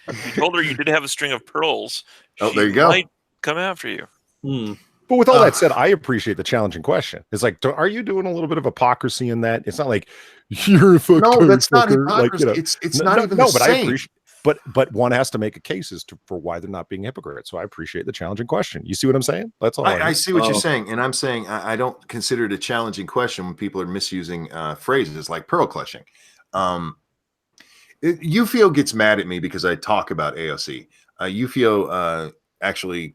if you told her you did have a string of pearls, there you go. Might come after you. But with all that said, I appreciate the challenging question. It's like, are you doing a little bit of hypocrisy in that? It's not like you're a fucker. No, that's not fucker. hypocrisy. Like, it's not even the but same. I appreciate. But one has to make a case for why they're not being hypocrites. So I appreciate the challenging question. You see what I'm saying? That's all. I see what you're saying, and I'm saying I don't consider it a challenging question when people are misusing phrases like pearl clutching. UFO gets mad at me because I talk about AOC. UFO actually,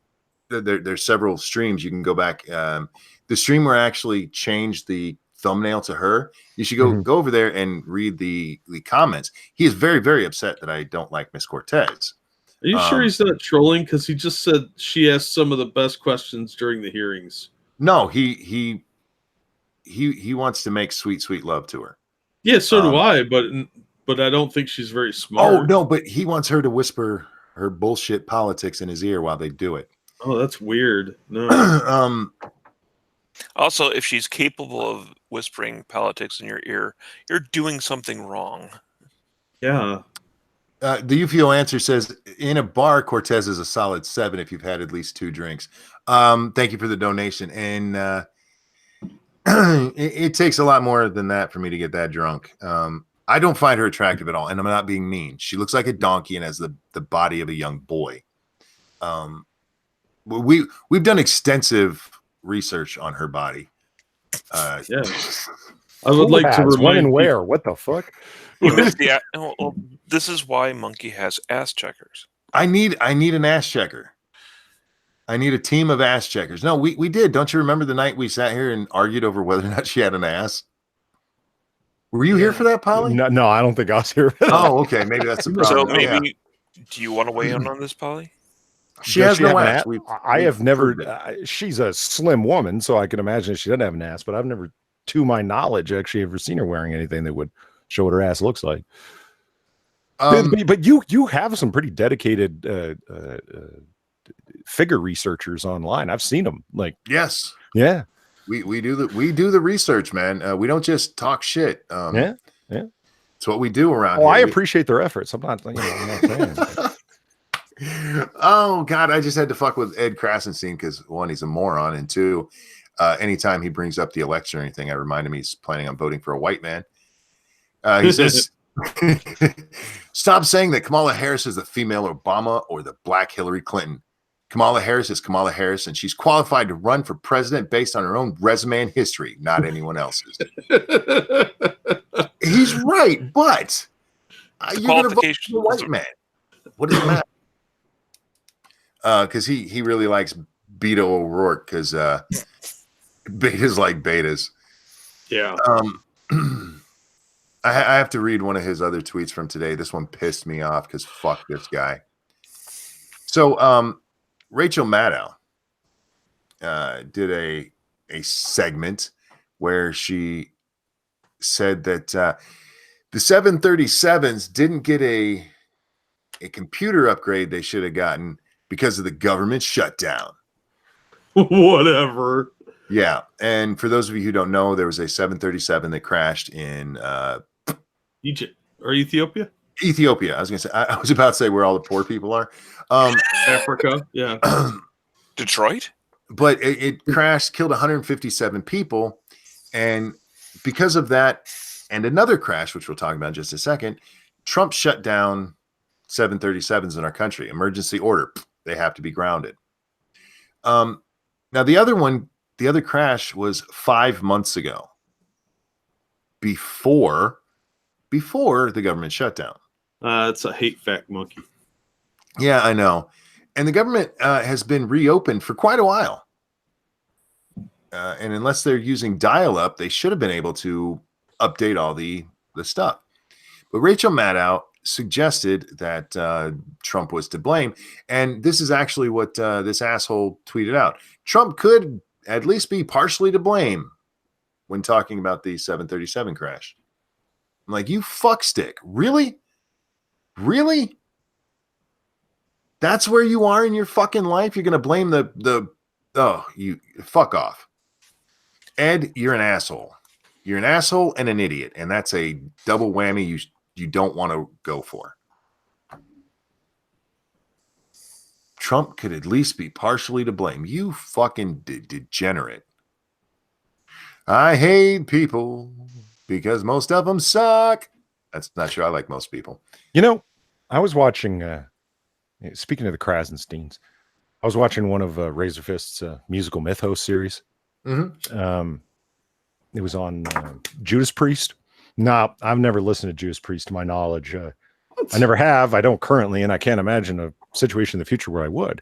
there's several streams you can go back. The stream where I actually changed the thumbnail to her, you should go over there and read the comments. He is very, very upset that I don't like Miss Cortez. Are you sure he's not trolling? Because he just said she asked some of the best questions during the hearings. No, he wants to make sweet, sweet love to her. Yeah, so do I, but I don't think she's very smart. Oh no, but he wants her to whisper her bullshit politics in his ear while they do it. Oh, that's weird. No. Also, if she's capable of whispering politics in your ear, you're doing something wrong. Yeah. The UFO answer says, in a bar, Cortez is a solid 7 if you've had at least 2 drinks. Thank you for the donation. And it takes a lot more than that for me to get that drunk. I don't find her attractive at all, and I'm not being mean. She looks like a donkey and has the body of a young boy. We've done extensive research on her body. Yeah. I would like to remind when and where. What the fuck? This is why Monkey has ass checkers. I need an ass checker. I need a team of ass checkers. No, we did. Don't you remember the night we sat here and argued over whether or not she had an ass? Were you here for that, Polly? No, I don't think I was here. Oh, okay. Maybe that's the problem. So maybe, do you want to weigh in on this, Polly? She Does has she no have an ass. ass? We've I have never. proved it. She's a slim woman, so I can imagine she doesn't have an ass. But I've never, to my knowledge, actually ever seen her wearing anything that would show what her ass looks like. But you have some pretty dedicated figure researchers online. I've seen them. Like, yes, yeah, we do the research, man. We don't just talk shit. yeah. It's what we do around Oh, here. I appreciate their efforts. I'm not, I'm not saying. Oh God, I just had to fuck with Ed Krasenstein because one, he's a moron, and two, anytime he brings up the election or anything, I remind him he's planning on voting for a white man. He says, "Stop saying that Kamala Harris is the female Obama or the black Hillary Clinton. Kamala Harris is Kamala Harris, and she's qualified to run for president based on her own resume and history, not anyone else's." He's right, but you're going to vote for the white man. What does it matter? Because he really likes Beto O'Rourke because betas like betas. Yeah. I have to read one of his other tweets from today. This one pissed me off because fuck this guy. So Rachel Maddow did a segment where she said that the 737s didn't get a computer upgrade they should have gotten because of the government shutdown. Whatever. Yeah. And for those of you who don't know, there was a 737 that crashed in Egypt or Ethiopia? Ethiopia. I was going to say, I was about to say where all the poor people are. Africa. Yeah. Detroit? But it crashed, killed 157 people. And because of that and another crash, which we'll talk about in just a second, Trump shut down 737s in our country. Emergency order. They have to be grounded. Now, the other crash was 5 months ago, before the government shutdown. It's a hate fact monkey. Yeah, I know. And the government has been reopened for quite a while. And unless they're using dial-up, they should have been able to update all the stuff. But Rachel Maddow suggested that Trump was to blame. And this is actually what this asshole tweeted out. Trump could at least be partially to blame when talking about the 737 crash. I'm like, you fuckstick. Really? Really? That's where you are in your fucking life? You're going to blame you fuck off. Ed, you're an asshole. You're an asshole and an idiot. And that's a double whammy you don't want to go for. Trump could at least be partially to blame. You fucking degenerate. I hate people because most of them suck. That's not true. I like most people. You know, I was watching, speaking of the Krasensteins, I was watching one of Razorfist's musical Mythos series. Mm-hmm. It was on Judas Priest. No, I've never listened to Judas Priest to my knowledge. I never have. I don't currently, and I can't imagine a situation in the future where I would.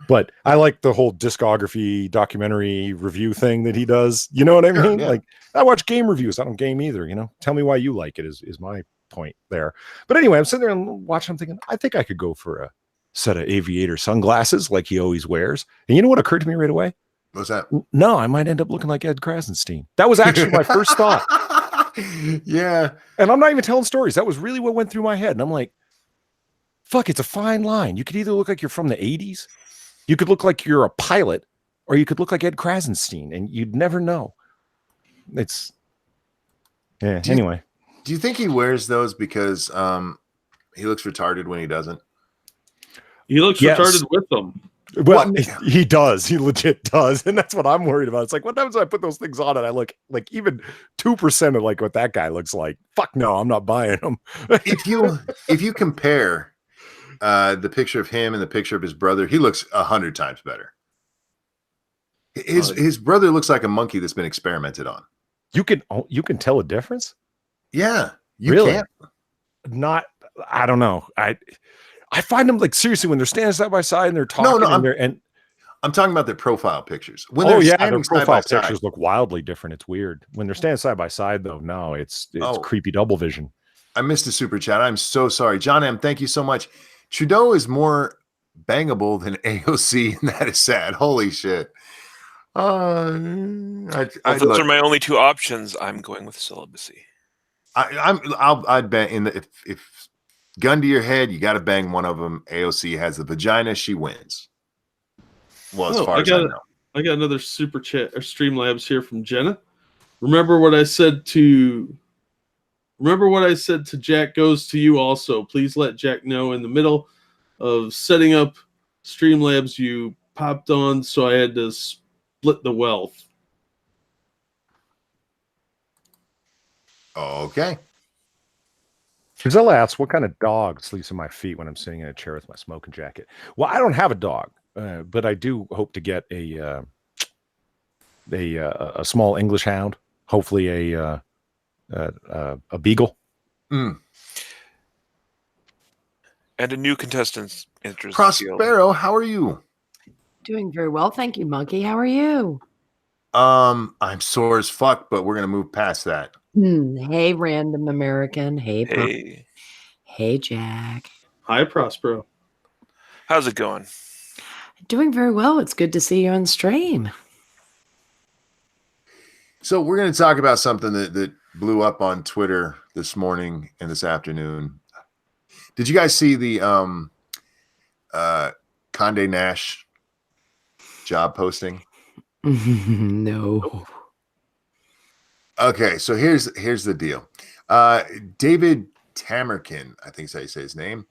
But I like the whole discography documentary review thing that he does. You know what I mean? Sure, yeah. Like, I watch game reviews. I don't game either. You know, tell me why you like it is my point there. But anyway, I'm sitting there and watching. I'm thinking, I think I could go for a set of aviator sunglasses like he always wears. And you know what occurred to me right away? What's that? No, I might end up looking like Ed Krasenstein. That was actually my first thought. Yeah. And I'm not even telling stories. That was really what went through my head. And I'm like, fuck, it's a fine line. You could either look like you're from the 80s, you could look like you're a pilot, or you could look like Ed Krasenstein, and you'd never know. It's, yeah, anyway. Do you think he wears those because he looks retarded when he doesn't? He looks retarded with them. Well, he does. He legit does. And that's what I'm worried about. It's like, what times I put those things on and I look like even 2% of like what that guy looks like. Fuck no, I'm not buying them. If you compare the picture of him and the picture of his brother, he looks 100 times better. His brother looks like a monkey that's been experimented on. You can tell a difference? Yeah. You really? can. Not, I don't know. I find them like seriously when they're standing side by side and they're talking I'm talking about their profile pictures. When Oh they're yeah, their standing side by profile side. pictures look wildly different. It's weird when they're standing side by side, though. No, it's Oh. creepy double vision. I missed a super chat. I'm so sorry. John M., thank you so much. Trudeau is more bangable than AOC, and that is sad. Holy shit. If those are my only two options, I'm going with celibacy. I'd bet if gun to your head, you got to bang one of them. AOC has the vagina, she wins. Well, as far as I know. I got another super chat or Streamlabs here from Jenna. Remember what I said to Jack goes to you also. Please let Jack know in the middle of setting up Streamlabs you popped on, so I had to split the wealth. Okay. Gisella asks, what kind of dog sleeps in my feet when I'm sitting in a chair with my smoking jacket? Well, I don't have a dog, but I do hope to get a small English hound, hopefully a beagle. Mm. And a new contestant's interest. Prospero, how are you? Doing very well, thank you, Monkey. How are you? I'm sore as fuck, but we're gonna move past that. Hey, random American. Hey, Hey. Hey, Jack. Hi, Prospero. How's it going? Doing very well. It's good to see you on stream. So we're going to talk about something that blew up on Twitter this morning and this afternoon. Did you guys see the Condé Nast job posting? No. Okay, so here's the deal. David Tamerkin, I think is how you say his name.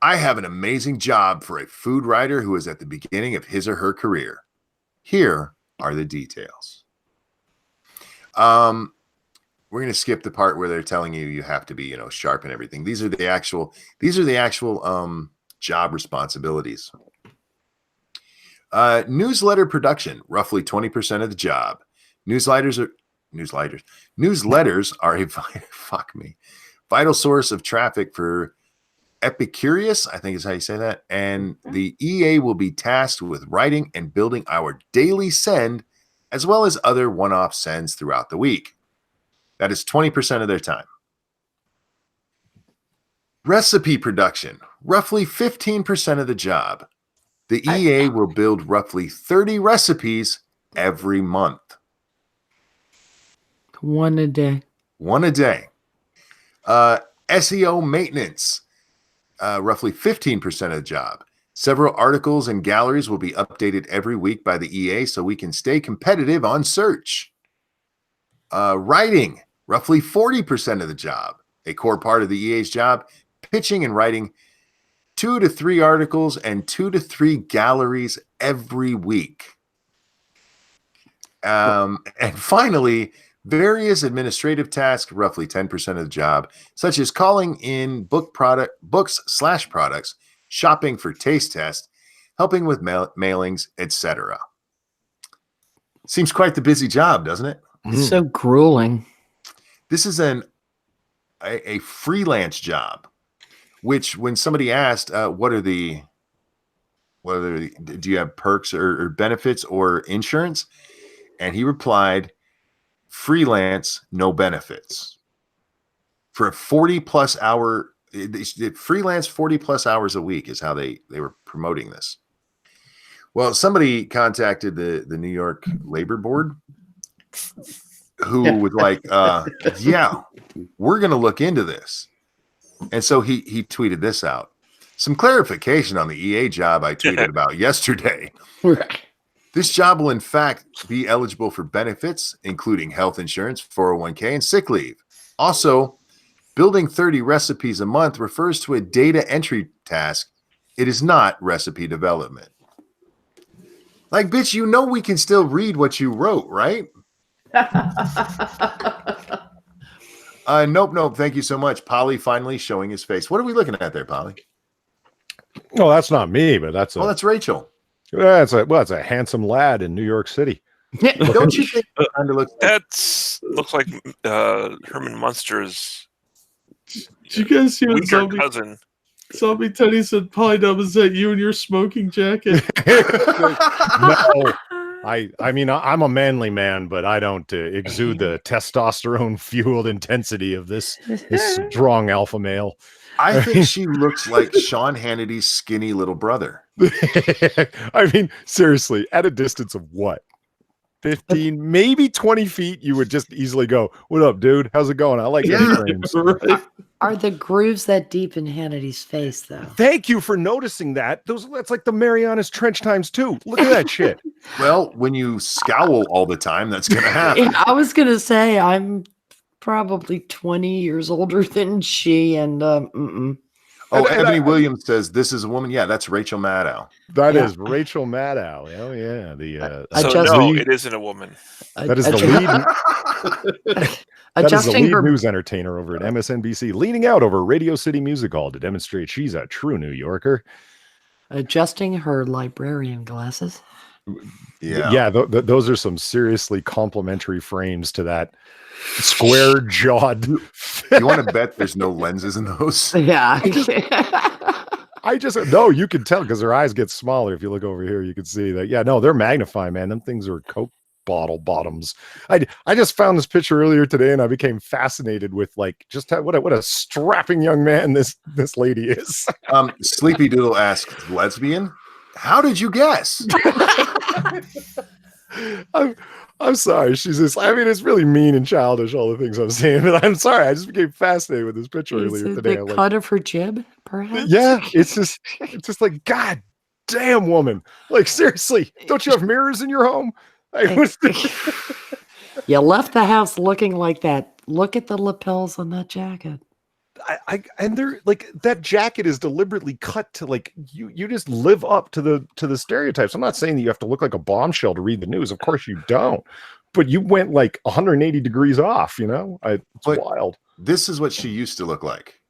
I have an amazing job for a food writer who is at the beginning of his or her career. Here are the details. We're going to skip the part where they're telling you have to be, sharp and everything. These are the actual job responsibilities. Newsletter production, roughly 20% of the job. Newsletters are a vital source of traffic for Epicurious, I think is how you say that. And the EA will be tasked with writing and building our daily send, as well as other one-off sends throughout the week. That is 20% of their time. Recipe production, roughly 15% of the job. The EA will build roughly 30 recipes every month. One a day. SEO maintenance, roughly 15% of the job. Several articles and galleries will be updated every week by the EA so we can stay competitive on search. Writing, roughly 40% of the job. A core part of the EA's job, pitching and writing 2 to 3 articles and 2 to 3 galleries every week. And finally, various administrative tasks, roughly 10% of the job, such as calling in books/products, shopping for taste tests, helping with mailings, etc. Seems quite the busy job, doesn't it? So grueling. This is a freelance job, which when somebody asked, do you have perks or benefits or insurance? And he replied, freelance, no benefits. For a 40-plus hour, freelance 40-plus hours a week is how they were promoting this. Well, somebody contacted the New York Labor Board, who was like, yeah, we're going to look into this. And so he tweeted this out. Some clarification on the EA job I tweeted about yesterday. This job will, in fact, be eligible for benefits, including health insurance, 401k, and sick leave. Also, building 30 recipes a month refers to a data entry task. It is not recipe development. Like, bitch, we can still read what you wrote, right? Nope. Thank you so much. Polly finally showing his face. What are we looking at there, Polly? Oh, that's not me, but that's that's Rachel. That's a handsome lad in New York City. Don't you think it kind of looks looks like Herman Munster's Did you guys see what weaker cousin? Somebody Teddy said, Polydub, is that you in your smoking jacket? No. I mean, I'm a manly man, but I don't exude the testosterone fueled intensity of this strong alpha male. I think she looks like Sean Hannity's skinny little brother. I mean, seriously, at a distance of what? 15, maybe 20 feet, you would just easily go, "What up, dude? How's it going? I like those frames." Right. Are the grooves that deep in Hannity's face, though? Thank you for noticing that. That's like the Marianas Trench times 2. Look at that shit. Well, when you scowl all the time, that's going to happen. Yeah, I was gonna say I'm probably 20 years older than she, and Oh, And Ebony Williams says this is a woman. Yeah, that's Rachel Maddow. That Yeah. is Rachel Maddow. Oh yeah, So Adjust- no, it isn't a woman. that is the lead. That is the adjusting lead her. news entertainer over at MSNBC, leaning out over Radio City Music Hall to demonstrate she's a true New Yorker. Adjusting her librarian glasses. Yeah. Those are some seriously complimentary frames to that square jawed. You want to bet there's no lenses in those? Yeah. I just no, you can tell because her eyes get smaller. If you look over here, you can see that. Yeah, no, they're magnifying, man. Them things are Coke bottle bottoms. I just found this picture earlier today, and I became fascinated with like just what a strapping young man this lady is. Sleepy Doodle asks, lesbian? How did you guess? I'm sorry. She's just. I mean, it's really mean and childish, all the things I'm saying. But I'm sorry. I just became fascinated with this picture Is earlier it today. the I'm like, cut of her jib, perhaps? yeah, it's just like, God damn, woman. Like, seriously, don't you have mirrors in your home? Like, You left the house looking like that. Look at the lapels on that jacket. and they're like, that jacket is deliberately cut to like you just live up to the stereotypes. I'm not saying that you have to look like a bombshell to read the news. Of course you don't. But you went like 180 degrees off, you know? It's But- wild. This is what she used to look like.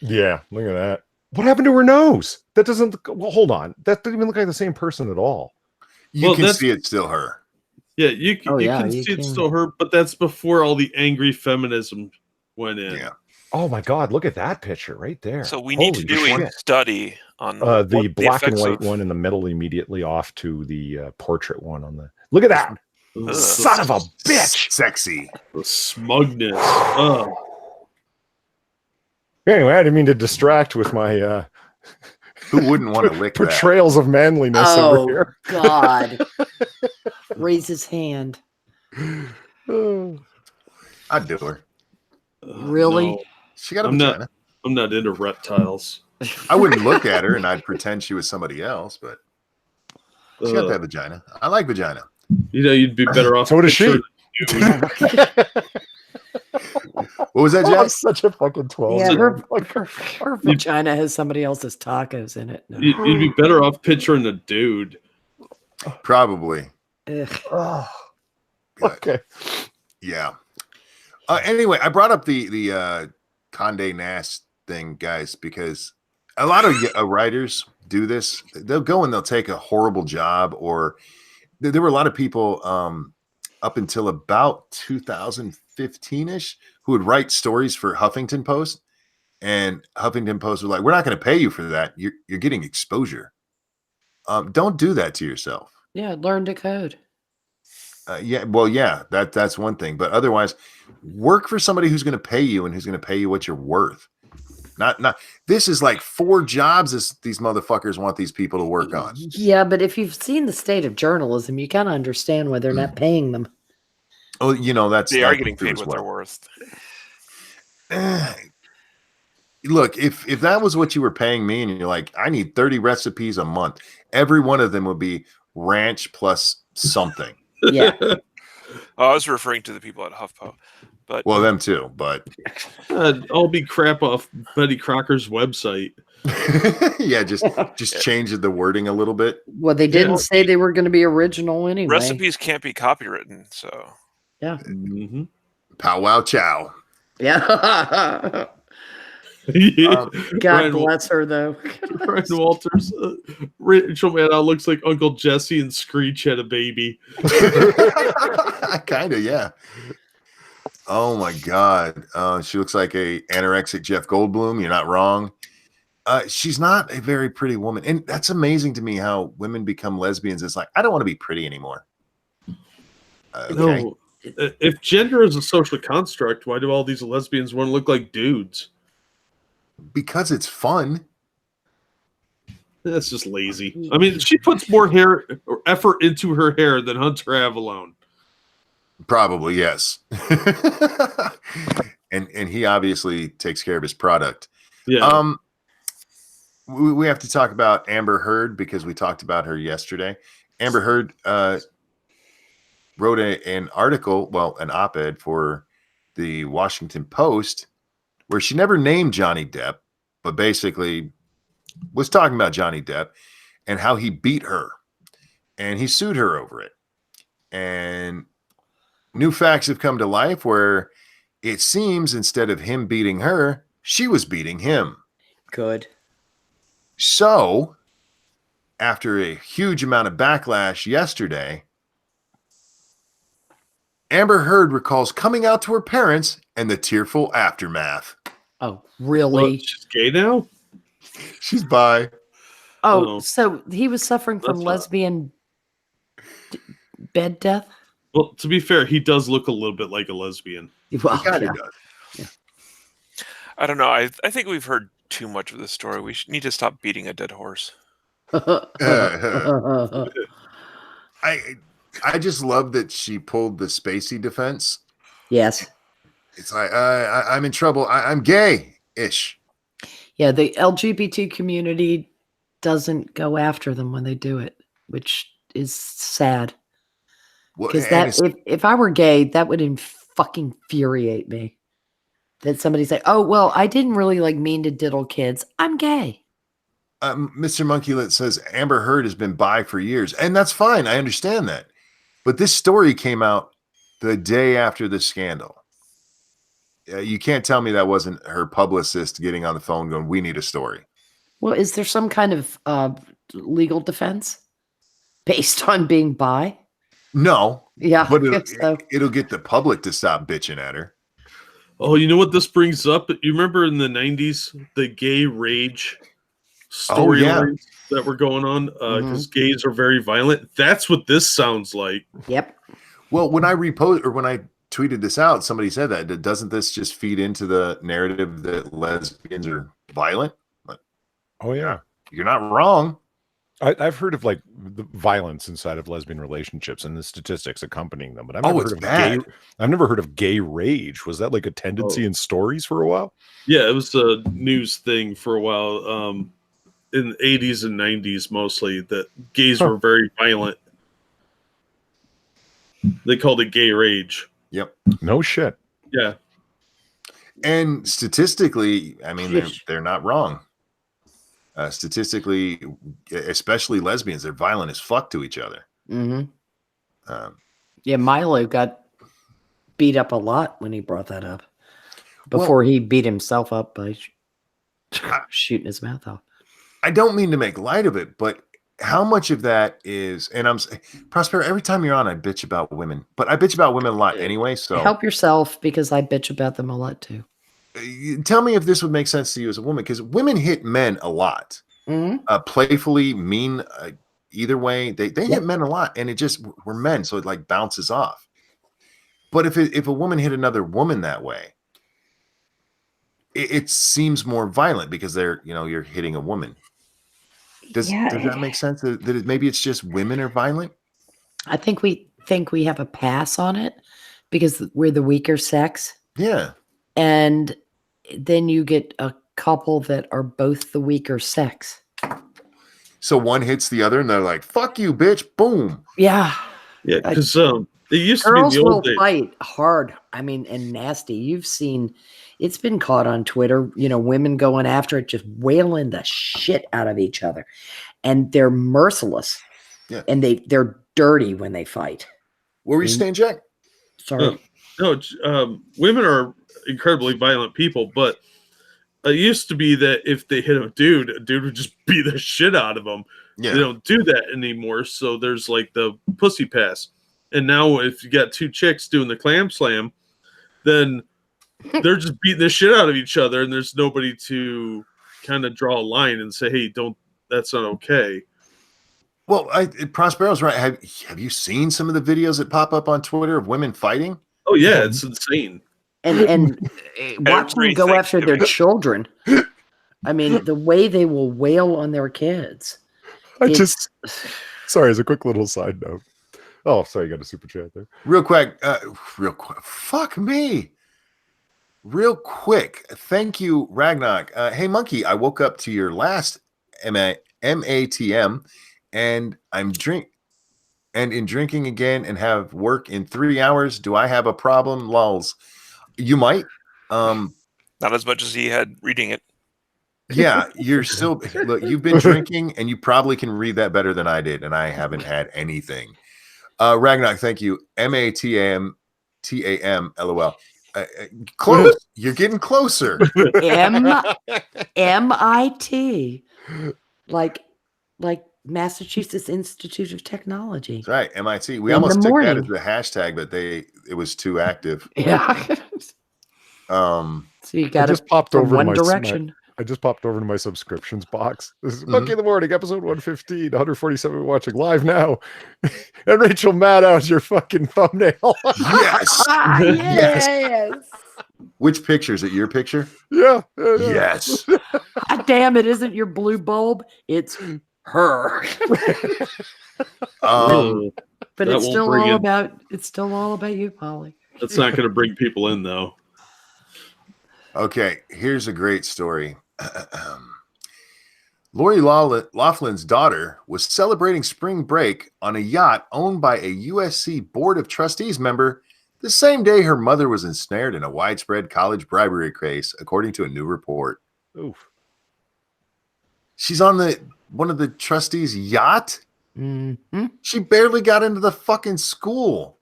Yeah, look at that. What happened to her nose? That doesn't well, hold on. That doesn't even look like the same person at all. You Well, can that's- see it's still her. Yeah, you can, Oh, you yeah, can you see it's can. still her, but that's before all the angry feminism went in. Yeah. Oh my God, look at that picture right there. So we need to do a shit. study on The what black and effects white of- one in the middle, immediately off to the portrait one on the. Look at that, Ugh, son of a bitch! Sexy. the smugness. Ugh. Anyway, I didn't mean to distract with my Who wouldn't want to lick that? portrayals of manliness over here. God. Raise his hand. I'd do her. Really? No, She got a I'm not- vagina. I'm not into reptiles. I wouldn't look at her and I'd pretend she was somebody else, but she got Ugh. that vagina. I like vagina. You know, you'd be better off. So does she. picturing What was that, Oh, Jack? I'm such a fucking 12. Yeah, her vagina has somebody else's tacos in it. No. You'd be better off picturing a dude. Probably. Ugh. Oh, Good. okay. Yeah. Anyway, I brought up the Condé Nast thing, guys, because a lot of writers do this. They'll go and they'll take a horrible job, or there were a lot of people up until about 2015-ish who would write stories for Huffington Post, and Huffington Post was like, "We're not going to pay you for that. You're getting exposure. Don't do that to yourself." Yeah, learn to code. Yeah, that's one thing, but otherwise, work for somebody who's going to pay you and who's going to pay you what you're worth. Not. This is like 4 jobs these motherfuckers want these people to work on. Yeah, but if you've seen the state of journalism, you kind of understand why they're not paying them. Oh, you know that's They are that's getting true paid as what they're worth. Look, if that was what you were paying me, and you're like, I need 30 recipes a month, every one of them would be ranch plus something. Yeah. I was referring to the people at HuffPo, but Well, them too, but I'll be crap off Betty Crocker's website. yeah, just change the wording a little bit. Well, they didn't say they were going to be original anyway. recipes can't be copywritten. So Yeah. Mm-hmm. Pow wow chow. Yeah. Yeah. God Ryan, bless her, though. Ryan Walters, Rachel Maddow looks like Uncle Jesse and Screech had a baby. Kind of, yeah. Oh my God. She looks like a anorexic Jeff Goldblum. You're not wrong. She's not a very pretty woman. And that's amazing to me how women become lesbians. It's like, I don't want to be pretty anymore. Okay. No, if gender is a social construct, why do all these lesbians want to look like dudes? Because it's fun. That's just lazy. I mean, she puts more hair or effort into her hair than Hunter Avalon. Probably, yes. and he obviously takes care of his product. Yeah. We have to talk about Amber Heard because we talked about her yesterday. Amber Heard wrote an article, well, an op-ed for the Washington Post where she never named Johnny Depp, but basically was talking about Johnny Depp and how he beat her and he sued her over it. And new facts have come to life where it seems instead of him beating her, she was beating him. Good. So, after a huge amount of backlash yesterday, Amber Heard recalls coming out to her parents and the tearful aftermath. Oh, really? What, she's gay now? She's bi. Oh, so he was suffering from That's lesbian bed death? Well, to be fair, he does look a little bit like a lesbian. Well, He kind yeah. of does. I don't know. I think we've heard too much of this story. We need to stop beating a dead horse. I just love that she pulled the Spacey defense. Yes. It's like I'm in trouble. I'm gay-ish. Yeah, the LGBT community doesn't go after them when they do it, which is sad. Well, Because and that if I were gay, that would fucking infuriate me. That somebody say, "Oh, well, I didn't really mean to diddle kids. I'm gay." Mr. Monkeylet says Amber Heard has been bi for years, and that's fine. I understand that. But this story came out the day after the scandal. You can't tell me that wasn't her publicist getting on the phone going, "We need a story." Well, is there some kind of legal defense based on being bi? No, Yeah, but I guess so. it'll get the public to stop bitching at her. Oh, you know what this brings up? You remember in the 90s, the gay rage storylines that were going on? Because gays are very violent. That's what this sounds like. Yep. Well, when I tweeted this out, somebody said that. Doesn't this just feed into the narrative that lesbians are violent? Oh yeah, you're not wrong. I've heard of the violence inside of lesbian relationships and the statistics accompanying them, but I've never heard of gay rage. Was that a tendency in stories for a while? Yeah, it was a news thing for a while. In the 80s and 90s mostly, that gays were very violent. They called it gay rage. Yep. No shit. Yeah. And statistically, I mean, they're not wrong. Statistically, especially lesbians, they're violent as fuck to each other. Mm-hmm. Yeah, Milo got beat up a lot when he brought that up. Before he beat himself up by shooting his mouth off. I don't mean to make light of it, but how much of that is, and Prosper, every time you're on, I bitch about women, but I bitch about women a lot anyway. So help yourself, because I bitch about them a lot too. Tell me if this would make sense to you as a woman, because women hit men a lot, playfully, mean, either way. They hit men a lot, and we're men, so it bounces off. But if a woman hit another woman that way, it seems more violent because you're hitting a woman. Does that make sense? That maybe it's just women are violent? I think we have a pass on it because we're the weaker sex. Yeah. And then you get a couple that are both the weaker sex. So one hits the other and they're like, "Fuck you, bitch." Boom. Yeah. Yeah, because it used to girls be the old will days. fight hard. I mean, and nasty. You've seen, it's been caught on Twitter, women going after it, just wailing the shit out of each other. And they're merciless. Yeah. And they're dirty when they fight. Where were you staying, Jack? Sorry. No, women are incredibly violent people, but it used to be that if they hit a dude would just beat the shit out of them. Yeah. They don't do that anymore, so there's the pussy pass. And now if you got two chicks doing the clam slam, then they're just beating the shit out of each other, and there's nobody to kind of draw a line and say, "Hey, don't. That's not okay." Well, Prospero's right. Have you seen some of the videos that pop up on Twitter of women fighting? Oh yeah, it's insane. And watch them Every go after their Thanksgiving. children. I mean, the way they will wail on their kids. Sorry, as a quick little side note. Oh, sorry, you got a super chat there. Real quick. Fuck me. Real quick. Thank you, Ragnak. Hey, Monkey, I woke up to your last MATM, and in drinking again and have work in 3 hours. Do I have a problem? Lols. You might. Not as much as he had reading it. Yeah, you're still look. You've been drinking, and you probably can read that better than I did, and I haven't had anything. Ragnar, thank you. MATAM, LOL. Close. You're getting closer. MIT, like Massachusetts Institute of Technology. That's right, MIT. We In almost the took that morning. as the hashtag, but it was too active. Yeah. Um, So you got just to popped from over one to direction. I just popped over to my subscriptions box. This is Monkey in the Morning, episode 115, 147 watching live now. And Rachel Maddow's your fucking thumbnail. yes. Yes. Which picture? Is it your picture? Yeah. Yes. God damn, it isn't your blue bulb. It's her. Whoa. But That it's won't still bring all in- about you, Polly. That's not going to bring people in, though. Okay, here's a great story. Lori Laughlin's daughter was celebrating spring break on a yacht owned by a USC Board of Trustees member the same day her mother was ensnared in a widespread college bribery case, according to a new report. Oof. She's on one of the trustees' yacht? Mm-hmm. She barely got into the fucking school.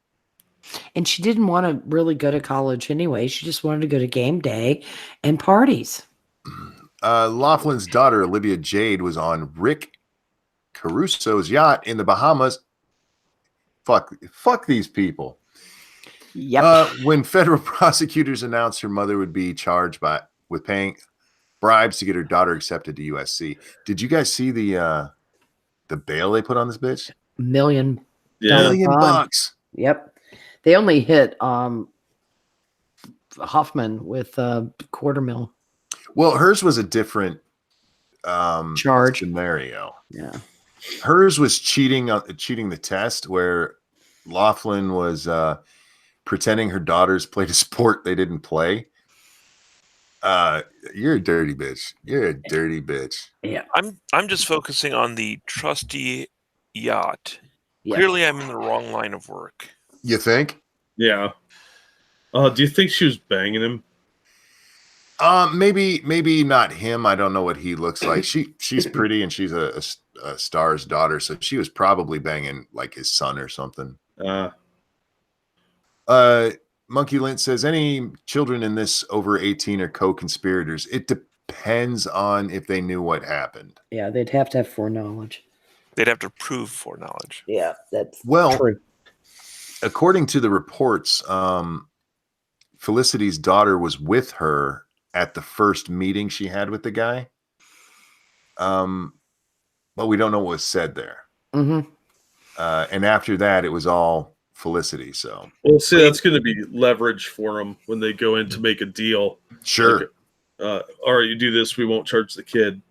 And she didn't want to really go to college anyway. She just wanted to go to game day and parties. Laughlin's daughter, Olivia Jade, was on Rick Caruso's yacht in the Bahamas. Fuck these people. Yep. When federal prosecutors announced her mother would be charged with paying bribes to get her daughter accepted to USC. Did you guys see the bail they put on this bitch? $1 million. Yeah. $1 million bucks. Yep. They only hit Hoffman with $250,000. Well, hers was a different Charge. scenario. Yeah. Hers was cheating the test, where Laughlin was pretending her daughters played a sport they didn't play. You're a dirty bitch. You're a dirty bitch. Yeah. I'm just focusing on the trustee yacht. Yeah. Clearly, I'm in the wrong line of work. You think? Yeah. Do you think she was banging him? Maybe not him. I don't know what he looks like. She's pretty, and she's a star's daughter, so she was probably banging like his son or something. Monkey Lint says any children in this over 18 are co-conspirators. It depends on if they knew what happened. Yeah, they'd have to have foreknowledge. They'd have to prove foreknowledge. Yeah, that's Well, true. according to the reports, Felicity's daughter was with her at the first meeting she had with the guy. But we don't know what was said there. Mm-hmm. And after that, it was all Felicity. So, Well, see, that's going to be leverage for them when they go in to make a deal. sure. Like, all right, you do this, we won't charge the kid.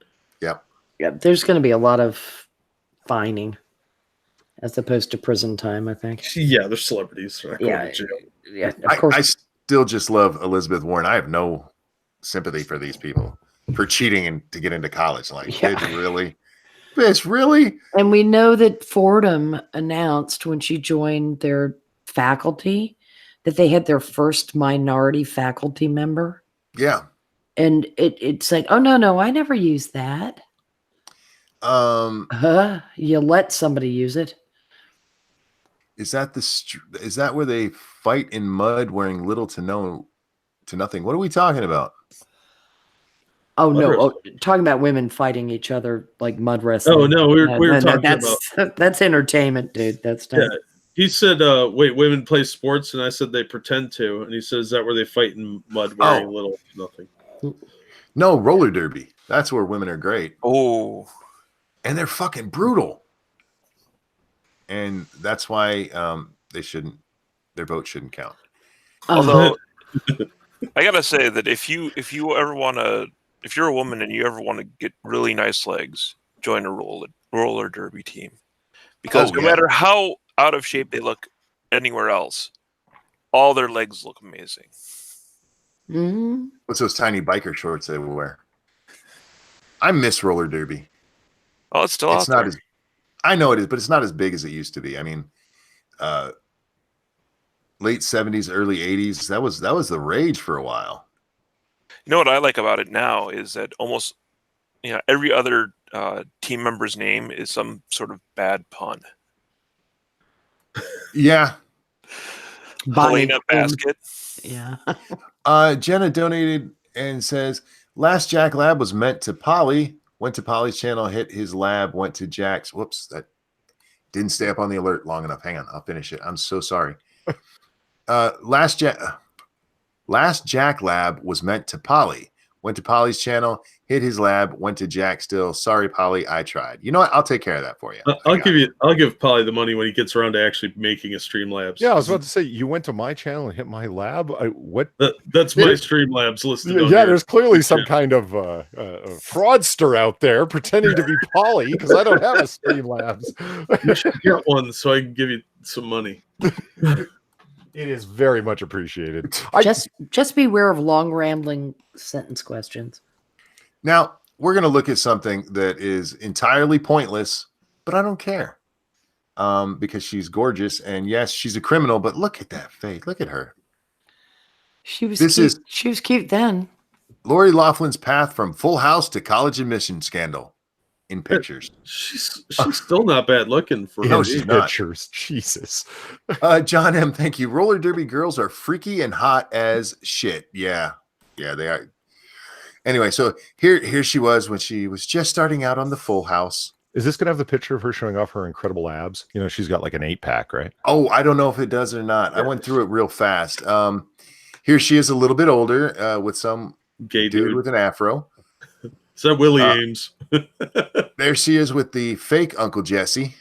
Yep. Yeah, there's going to be a lot of fining as opposed to prison time, I think. Yeah, they're celebrities. They're not going to jail. Yeah, of course. I still just love Elizabeth Warren. I have no sympathy for these people for cheating and to get into college. Like, Yeah. bitch, really? And we know that Fordham announced when she joined their faculty that they had their first minority faculty member. Yeah. And it's like, oh, no, I never used that. You let somebody use it. Is that where they fight in mud wearing little to nothing? What are we talking about? Oh, no. Talking about women fighting each other like mud wrestling. Oh, no, we were talking about... That's entertainment, dude. That's not. Yeah, He said, "Wait, women play sports," and I said they pretend to, and he said, "Is that where they fight in mud wearing little nothing?" No, roller derby. That's where women are great. Oh, And they're fucking brutal. And that's why their vote shouldn't count. although I gotta say that if you're a woman and you ever want to get really nice legs, join a roller derby team, because no matter how out of shape they look anywhere else, all their legs look amazing. Mm-hmm. What's those tiny biker shorts they will wear? I miss roller derby. Oh, it's still out not there. I know it is, but it's not as big as it used to be. I mean, late 70s, early 80s, that was the rage for a while. You know what I like about it now is that almost every other team member's name is some sort of bad pun. Yeah. Helena Basket. Yeah. Jenna donated and says, last Jack Lab was meant to Polly. Went to Polly's channel, hit his lab, went to Jack's. Whoops, that didn't stay up on the alert long enough. Hang on, I'll finish it. I'm so sorry. Last Jack Lab was meant to Polly. Went to Polly's channel, hit his lab, went to Jack still. Sorry, Polly, I tried. You know what? I'll take care of that for you. I'll give Polly the money when he gets around to actually making a Streamlabs. Yeah, I was about to say, you went to my channel and hit my lab. What? That's my Streamlabs listed. Yeah, there's clearly some kind of fraudster out there pretending to be Polly, because I don't have a Streamlabs. You should get one so I can give you some money. It is very much appreciated. Just beware of long rambling sentence questions. Now, we're going to look at something that is entirely pointless, but I don't care. Because she's gorgeous, and yes, she's a criminal, but look at that face. Look at her. She was cute then. Lori Laughlin's path from Full House to college admission scandal in pictures. She's still not bad looking for No, her. she's not. Pictures. Jesus. John M, thank you. Roller derby girls are freaky and hot as shit. Yeah, they are. Anyway, so here she was when she was just starting out on the Full House. Is this going to have the picture of her showing off her incredible abs? You know, she's got like an 8-pack, right? Oh, I don't know if it does or not. I went through it real fast. Here she is a little bit older with some Gay dude with an afro. Is that Willie Ames? There she is with the fake Uncle Jesse.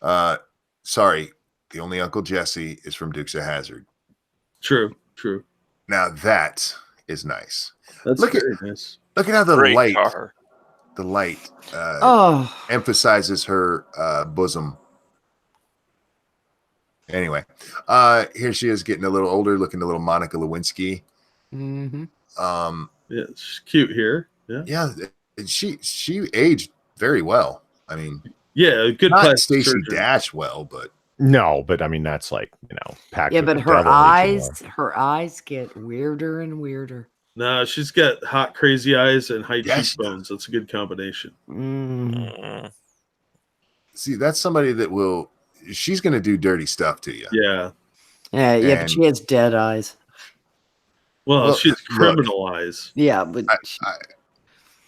Sorry, the only Uncle Jesse is from Dukes of Hazzard. True. Now that is nice. That's very nice. Look at how the Great light car. emphasizes her bosom. Anyway, here she is getting a little older, looking a little Monica Lewinsky. Mm-hmm. Yeah, she's cute here. Yeah, she aged very well. I mean, yeah, good not Stacey Dash well, but no, but I mean that's like packed. Yeah, with but the her devil eyes get weirder and weirder. Nah, she's got hot, crazy eyes and high cheekbones. That's a good combination. Mm. See, that's somebody that she's going to do dirty stuff to you. Yeah, but she has dead eyes. Well, she's criminal eyes. Yeah, but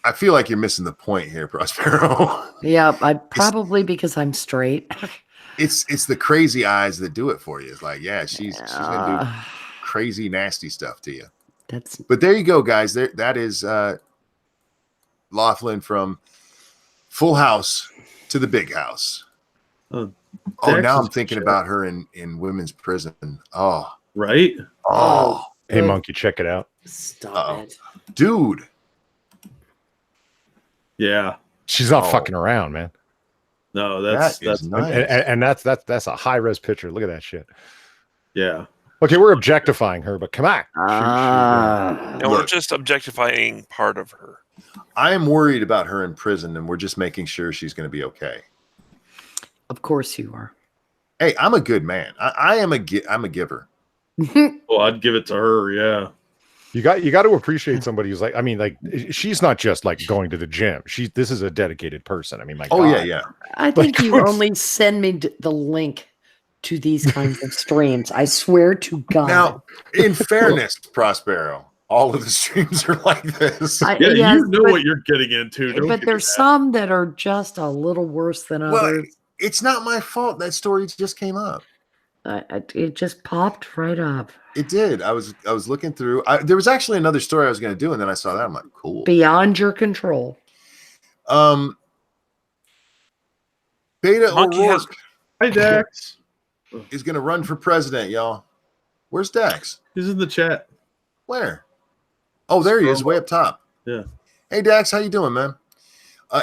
I feel like you're missing the point here, Prospero. Yeah, probably because I'm straight. It's the crazy eyes that do it for you. It's like, yeah, she's going to do crazy, nasty stuff to you. But there you go, guys. That is Laughlin from Full House to the Big House. Oh, now I'm thinking about her in women's prison. Oh, right. Oh, hey, monkey, check it out. Stop it, dude. Yeah, she's not fucking around, man. No, that's nice. And that's a high res picture. Look at that shit. Yeah. Okay, we're objectifying her, but come on. And we're just objectifying part of her. I am worried about her in prison, and we're just making sure she's going to be okay. Of course you are. Hey, I'm a good man. I'm a giver. Well, I'd give it to her. Yeah. You got to appreciate somebody who's like, she's not just like going to the gym. This is a dedicated person. I mean, my God. Yeah. I think you only send me the link to these kinds of streams. I swear to God. Now, in fairness, Prospero, all of the streams are like this. You know what you're getting into. But there's some that are just a little worse than others. It's not my fault. That story just came up. It just popped right up. It did. I was looking through. There was actually another story I was going to do, and then I saw that. I'm like, cool. Beyond your control. Beta Monkey has- O'Rourke Hi, Dax. is going to run for president, y'all. Where's Dax? He's in the chat. Where? Oh, there he is, way up top. Yeah. Hey, Dax, how you doing, man?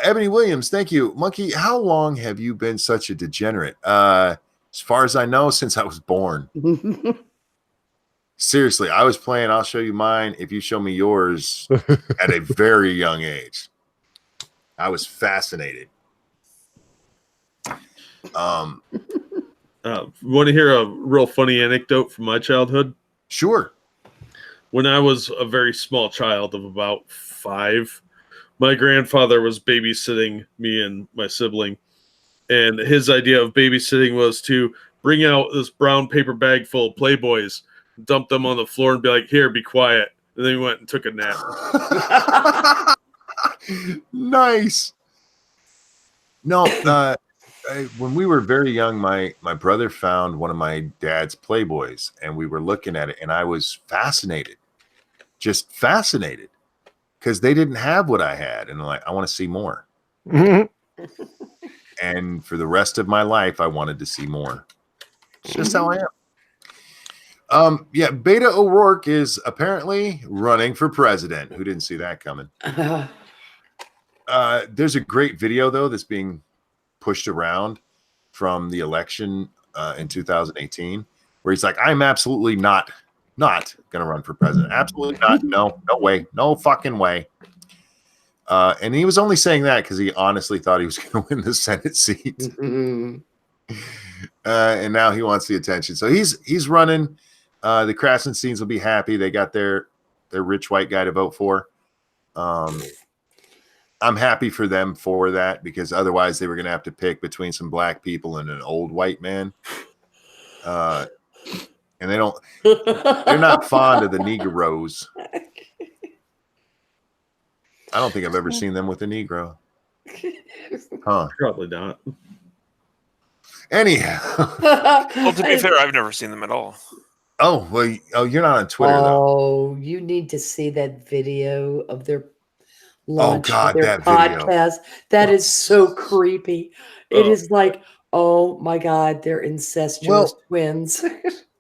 Ebony Williams, thank you. Monkey, how long have you been such a degenerate? As far as I know, since I was born. Seriously, I was playing I'll Show You Mine if you show me yours at a very young age. I was fascinated. Want to hear a real funny anecdote from my childhood? Sure. When I was a very small child of about 5, my grandfather was babysitting me and my sibling. And his idea of babysitting was to bring out this brown paper bag full of Playboys, dump them on the floor and be like, here, be quiet. And then he went and took a nap. Nice. No, when we were very young, my brother found one of my dad's Playboys, and we were looking at it, and I was fascinated, just fascinated, because they didn't have what I had, and I'm like, I want to see more. And for the rest of my life, I wanted to see more. It's just how I am. Yeah, Beta O'Rourke is apparently running for president. Who didn't see that coming? There's a great video, though, that's being pushed around from the election in 2018, where he's like, I'm absolutely not going to run for president. Absolutely not. No way. No fucking way. And he was only saying that because he honestly thought he was going to win the Senate seat. And now he wants the attention. So he's running. The Krasensteins will be happy. They got their rich white guy to vote for. I'm happy for them for that, because otherwise they were going to have to pick between some black people and an old white man. And they're not fond of the Negroes. I don't think I've ever seen them with a Negro. Huh. Probably not. Anyhow. Well, to be fair, I've never seen them at all. Oh, well, you're not on Twitter, though. Oh, you need to see that video of their launch God, of their that video. podcast. That is so creepy. It is like, oh my God, they're incestuous twins.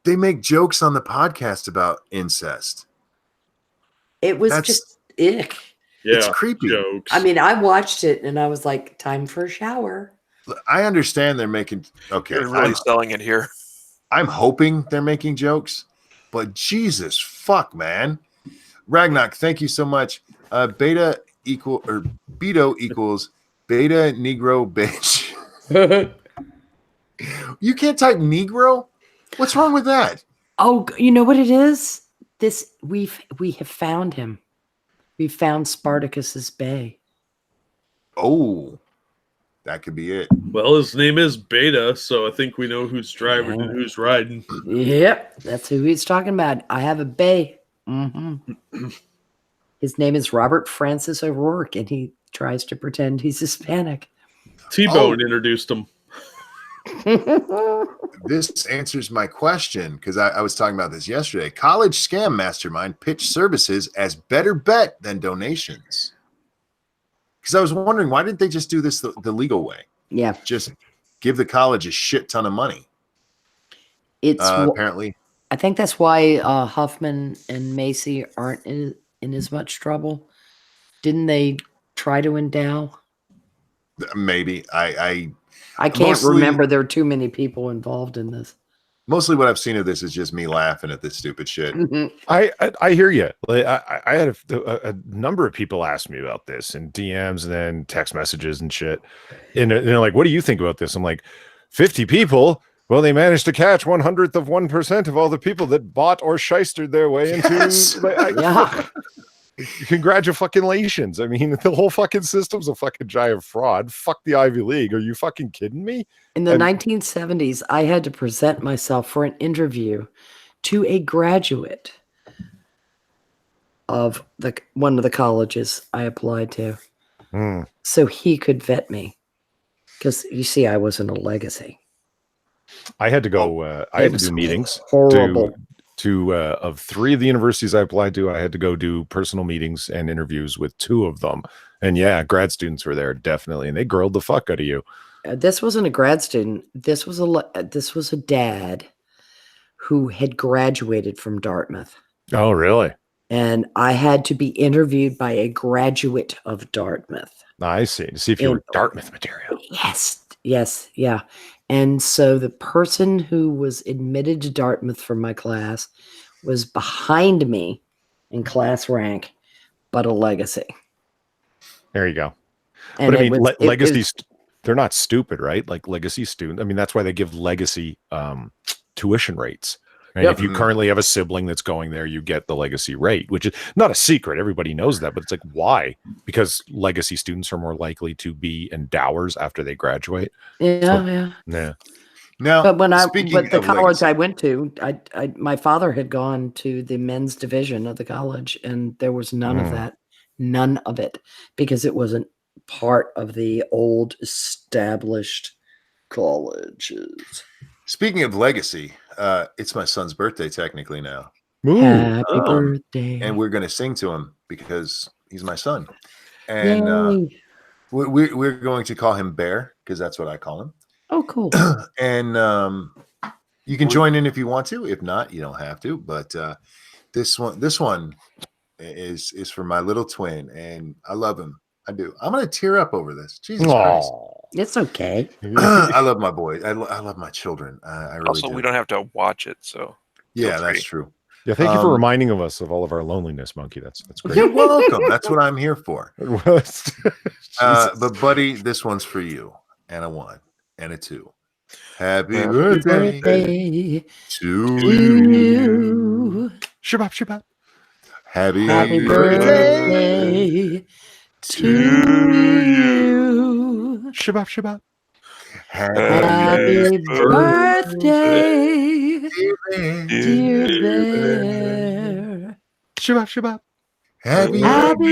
They make jokes on the podcast about incest. It was just ick. Yeah, it's creepy. Jokes. I mean, I watched it and I was like, time for a shower. I understand they're making They're really selling it here. I'm hoping they're making jokes, but Jesus fuck, man. Ragnak, thank you so much. Beto equals beta Negro bitch. You can't type Negro? What's wrong with that? Oh, you know what it is? We have found him. We found Spartacus's Bay. Oh, that could be it. Well, his name is Beta, so I think we know who's driving and who's riding. Yep, that's who he's talking about. I have a Bay. Mm-hmm. His name is Robert Francis O'Rourke, and he tries to pretend he's Hispanic. T-Bone introduced him. This answers my question, because I was talking about this yesterday. College scam mastermind pitched services as better bet than donations. Because I was wondering, why didn't they just do this the legal way? Yeah. Just give the college a shit ton of money. It's apparently. I think that's why Huffman and Macy aren't in as much trouble. Didn't they try to endow? Maybe. I can't remember. There are too many people involved in this. Mostly what I've seen of this is just me laughing at this stupid shit. I hear you. Like, I had a number of people ask me about this in DMs and then text messages and shit. And they're like, what do you think about this? I'm like, 50 people? Well, they managed to catch 0.01% of all the people that bought or shystered their way into. Congratulations. I mean, the whole fucking system's a fucking giant fraud. Fuck the Ivy League. Are you fucking kidding me? In the 1970s, I had to present myself for an interview to a graduate of one of the colleges I applied to. So he could vet me. Because you see, I wasn't a legacy. I had to go. I had to do meetings. Horrible. Of 3 of the universities I applied to, I had to go do personal meetings and interviews with 2 of them. And yeah, grad students were there definitely, and they grilled the fuck out of you. This wasn't a grad student. This was a dad who had graduated from Dartmouth. Oh, really? And I had to be interviewed by a graduate of Dartmouth. I see. To see if you were Dartmouth material. Yes, yeah. And so the person who was admitted to Dartmouth from my class was behind me in class rank, but a legacy. There you go. And but I mean, legacies, they're not stupid, right? Like legacy students. I mean, that's why they give legacy tuition rates. Right? Yep. If you currently have a sibling that's going there, you get the legacy rate, which is not a secret. Everybody knows that, but it's like, why? Because legacy students are more likely to be endowers after they graduate. Yeah. Now, but the college I went to, my father had gone to the men's division of the college, and there was none of that, none of it, because it wasn't part of the old established colleges. Speaking of legacy, it's my son's birthday technically now. Happy birthday. And we're going to sing to him because he's my son. And we're going to call him Bear because that's what I call him. Oh, cool. And you can join in if you want to. If not, you don't have to. But this one is for my little twin, and I love him. I do. I'm going to tear up over this. Jesus Christ. It's okay. I love my boy. I love my children. I really also, do. we don't have to watch it, so yeah, that's true. Yeah, thank you for reminding us of all of our loneliness, Monkey. That's great. You're welcome. That's what I'm here for. But buddy, this one's for you. And a 1 and a 2. Happy birthday to you. Shabbat. Happy birthday to you. Shabbat. Happy birthday, dear Bear. Shabbat. Happy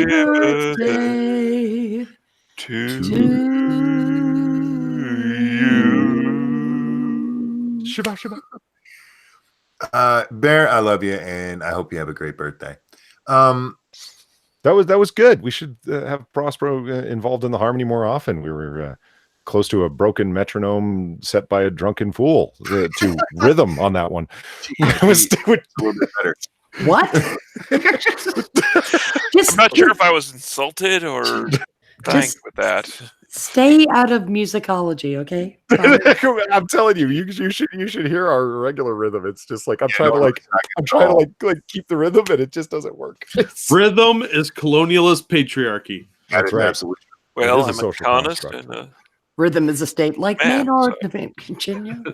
birthday to you. Shabbat. Bear, I love you, and I hope you have a great birthday. That was good. We should have Prospero involved in the harmony more often. We were close to a broken metronome set by a drunken fool to rhythm on that one. It was a little bit better. What? I'm not sure if I was insulted or dying with that. Stay out of musicology, okay? I'm telling you, you should hear our regular rhythm. It's just like I'm trying to keep the rhythm, and it just doesn't work. Rhythm is colonialist patriarchy. That's right. Absolutely. Well, I'm a economist and rhythm is a state like Maynard. Continue. All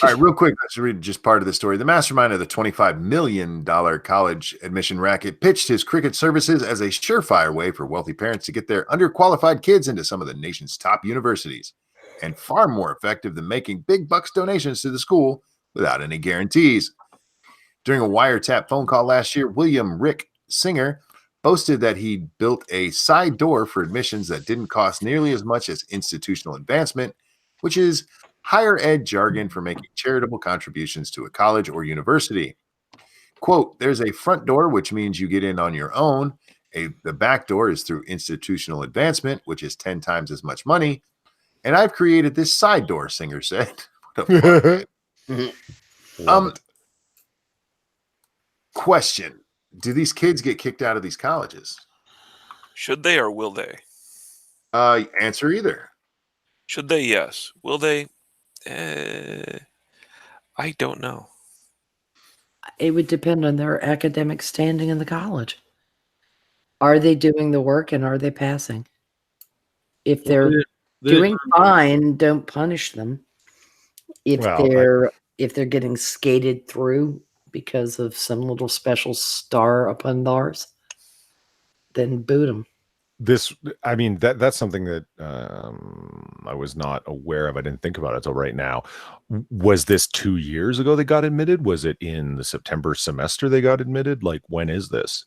right, real quick, let's read just part of the story. The mastermind of the $25 million college admission racket pitched his cricket services as a surefire way for wealthy parents to get their underqualified kids into some of the nation's top universities, and far more effective than making big bucks donations to the school without any guarantees. During a wiretap phone call last year, William Rick Singer boasted that he built a side door for admissions that didn't cost nearly as much as institutional advancement, which is higher ed jargon for making charitable contributions to a college or university. Quote, there's a front door, which means you get in on your own. The back door is through institutional advancement, which is 10 times as much money. And I've created this side door, Singer said. Question. Do these kids get kicked out of these colleges? Should they or will they? Answer either. Should they? Yes. Will they? I don't know. It would depend on their academic standing in the college. Are they doing the work and are they passing? If they're doing fine, don't punish them. If they're getting skated through because of some little special star upon theirs, then boot them. That's something that I was not aware of. I didn't think about it until right now. Was this 2 years ago they got admitted? Was it in the September semester they got admitted? Like, when is this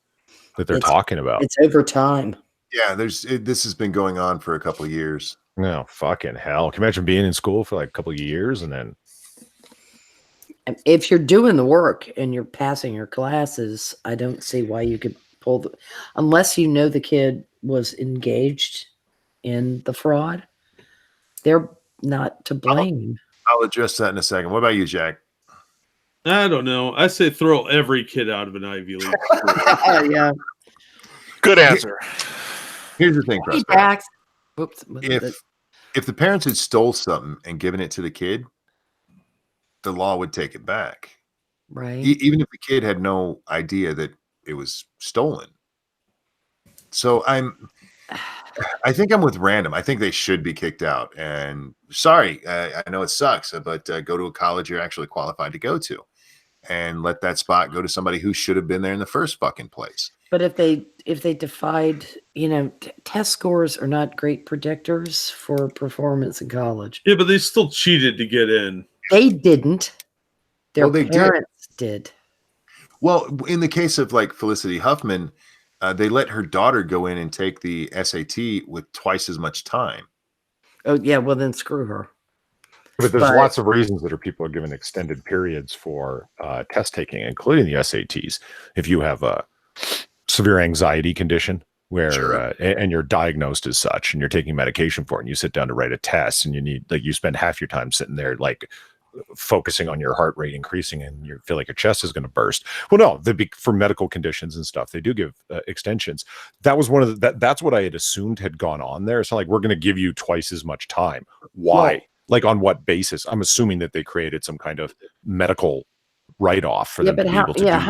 that they're talking about? It's over time. Yeah, this has been going on for a couple of years. No, fucking hell. Can you imagine being in school for like a couple of years and then If you're doing the work and you're passing your classes, I don't see why you could pull the, unless you know the kid was engaged in the fraud, they're not to blame. I'll address that in a second. What about you, Jack? I don't know. I say throw every kid out of an Ivy League school. Yeah. Good answer. Here's the thing, Hey, Prospero. Dax. Whoops. If the parents had stole something and given it to the kid, the law would take it back. Right. Even if the kid had no idea that it was stolen. So I think I'm with Random. I think they should be kicked out. And sorry, I know it sucks, but go to a college you're actually qualified to go to, and let that spot go to somebody who should have been there in the first fucking place. But if they defied, test scores are not great predictors for performance in college. Yeah, but they still cheated to get in. They didn't. Their Well, they did. parents did. Well, in the case of like Felicity Huffman, they let her daughter go in and take the SAT with twice as much time. Oh yeah, well then screw her. But there's But- lots of reasons that people are given extended periods for test taking, including the SATs. If you have a severe anxiety condition where Sure. And you're diagnosed as such, and you're taking medication for it, and you sit down to write a test, and you spend half your time sitting there like focusing on your heart rate increasing, and you feel like your chest is going to burst. Well, no, for medical conditions and stuff, they do give extensions. That was one of that's what I had assumed had gone on there. It's not like we're going to give you twice as much time. Why? Well- Like on what basis? I'm assuming that they created some kind of medical write-off for them to be able to do that.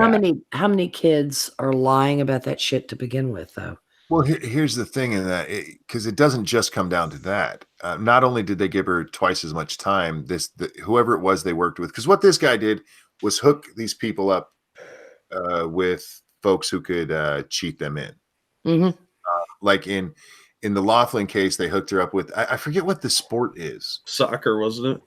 How many kids are lying about that shit to begin with, though? Well, here's the thing in that, because it doesn't just come down to that. Not only did they give her twice as much time, whoever it was they worked with, because what this guy did was hook these people up with folks who could cheat them in. Mm-hmm. Like in the Laughlin case, they hooked her up with, I forget what the sport is. Soccer, wasn't it?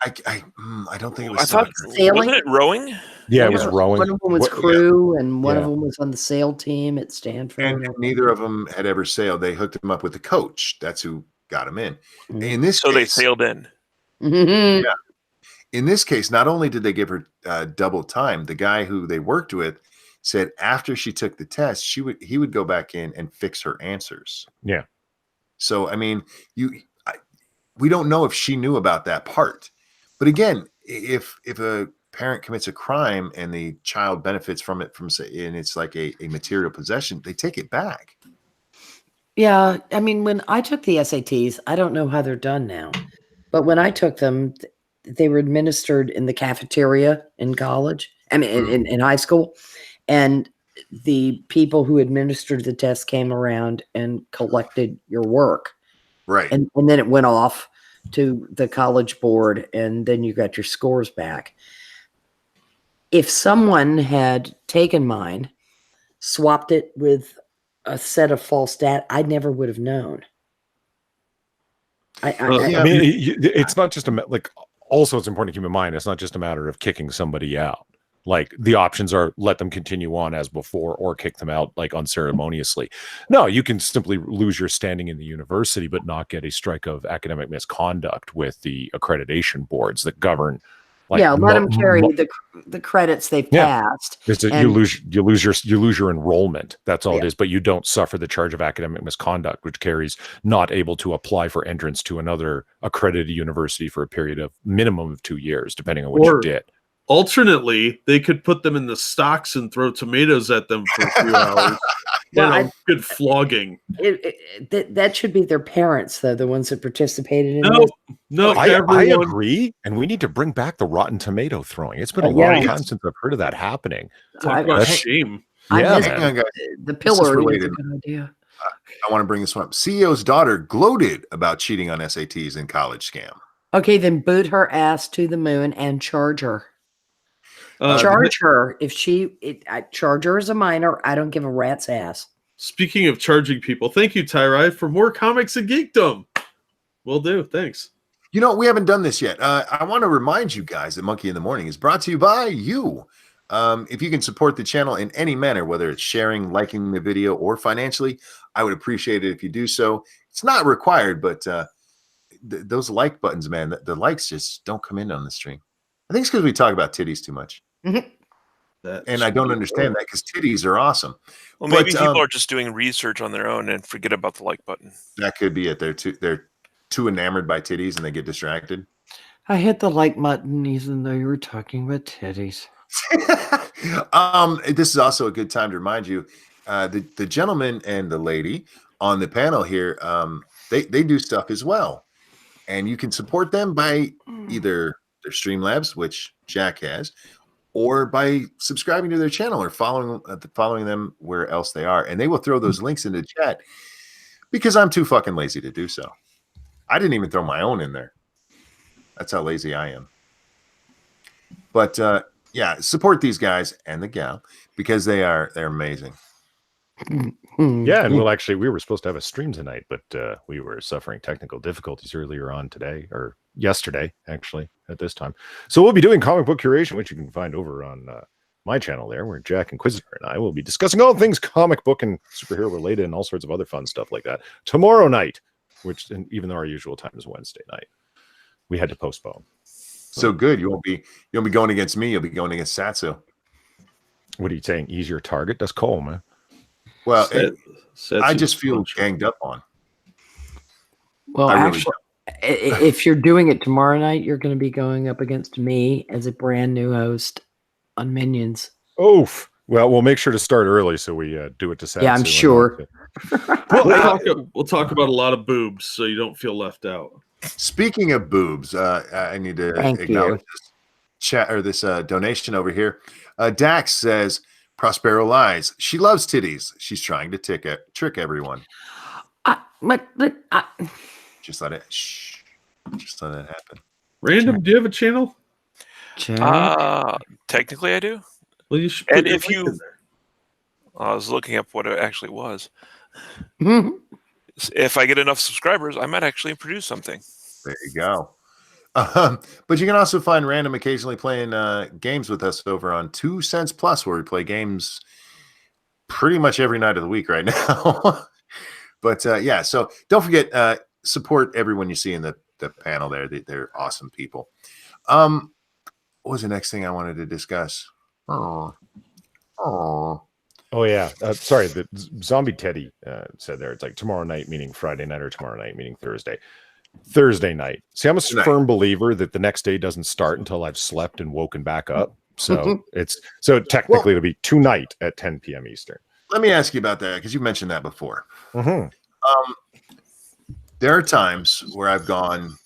I don't think it was I thought, soccer. Sailing? wasn't it rowing? Yeah, it was rowing. One of them was What- crew, and one of Yeah. them was on the sail team at Stanford. And neither of them had ever sailed. They hooked him up with the coach. That's who got him in. Mhm. In this So they case, sailed in. Mhm. in this case, not only did they give her double time, the guy who they worked with said after she took the test, he would go back in and fix her answers. Yeah. So I mean, we don't know if she knew about that part. But again, if a parent commits a crime and the child benefits from it, and it's like a material possession, they take it back. Yeah, I mean, when I took the SATs, I don't know how they're done now, but when I took them, they were administered in the cafeteria in college. I mean, in high school, and the people who administered the test came around and collected your work, Right. and then it went off to the college board, and then you got your scores back. If someone had taken mine, swapped it with a set of false stat, I never would have known. I mean, it's not just also it's important to keep in mind, it's not just a matter of kicking somebody out. Like the options are let them continue on as before or kick them out like unceremoniously. No, you can simply lose your standing in the university, but not get a strike of academic misconduct with the accreditation boards that govern. Like, let them carry the credits they've passed. You lose your enrollment. That's all it is. But you don't suffer the charge of academic misconduct, which carries not able to apply for entrance to another accredited university for a period of minimum of 2 years, depending on what you did. Alternately, they could put them in the stocks and throw tomatoes at them for a few hours. Good flogging. That should be their parents, though, the ones that participated in No, I agree, and we need to bring back the rotten tomato throwing. It's been a long time since I've heard of that happening. Talk about shame. Yeah, hang on, guys. The pillar is related. a good idea. I want to bring this one up. CEO's daughter gloated about cheating on SATs in college scam. Okay, then boot her ass to the moon and charge her. Charge her charge her as a minor. I don't give a rat's ass. Speaking of charging people, thank you, Tyrai, for more comics and geekdom. Will do. Thanks. You know, we haven't done this yet. I want to remind you guys that Monkey in the Morning is brought to you by you. If you can support the channel in any manner, whether it's sharing, liking the video, or financially, I would appreciate it if you do so. It's not required, but those like buttons, man, the likes just don't come in on the stream. I think it's because we talk about titties too much. And I don't understand that because titties are awesome. Well, maybe people are just doing research on their own and forget about the like button. That could be it. They're too enamored by titties and they get distracted. I hit the like button even though you were talking about titties. This is also a good time to remind you, the gentleman and the lady on the panel here, they do stuff as well, and you can support them by either their Streamlabs, which Jack has, or by subscribing to their channel or following them where else they are, and they will throw those links into chat because I'm too fucking lazy to do so. I didn't even throw my own in there. That's how lazy I am. But yeah, support these guys and the gal because they're amazing. Yeah, and we were supposed to have a stream tonight, but we were suffering technical difficulties earlier on today, or yesterday, actually, at this time. So we'll be doing comic book curation, which you can find over on my channel there, where Jack Inquisitor and I will be discussing all things comic book and superhero related and all sorts of other fun stuff like that tomorrow night, which, and even though our usual time is Wednesday night, we had to postpone. So good. You won't be going against me. You'll be going against Satsu. What are you saying? Easier target? That's cool, man. Well, I just feel ganged up on. Well, actually, if you're doing it tomorrow night, you're going to be going up against me as a brand new host on Minions. Oof. Well, we'll make sure to start early so we do it to Satsu. Yeah, I'm sure. We'll talk about a lot of boobs so you don't feel left out. Speaking of boobs, I need to acknowledge this chat or this donation over here. Dax says, Prospero lies. She loves titties. She's trying to trick everyone. Just let it happen. Random, do you have a channel? Technically, I do. Well, you should. And if you, I was looking up what it actually was. If I get enough subscribers, I might actually produce something. There you go. But you can also find Random occasionally playing games with us over on 2 Cents Plus, where we play games pretty much every night of the week right now. But yeah, so don't forget, support everyone you see in the panel there. They're awesome people. What was the next thing I wanted to discuss? Oh yeah. Sorry, the Zombie Teddy said there. It's like tomorrow night meaning Friday night or tomorrow night meaning Thursday. Thursday night. See, I'm a firm believer that the next day doesn't start until I've slept and woken back up. So technically it'll be tonight at 10 p.m. Eastern. Let me ask you about that because you mentioned that before. Mm-hmm. There are times where I've gone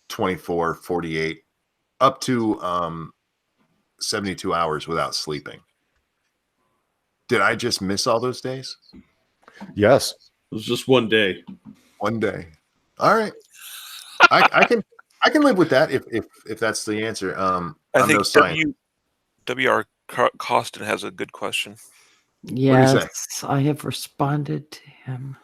24, 48, up to 72 hours without sleeping. Did I just miss all those days? Yes. It was just one day. One day. All right. I can live with that if that's the answer. I think W.R. Costin has a good question. Yes, I have responded to him.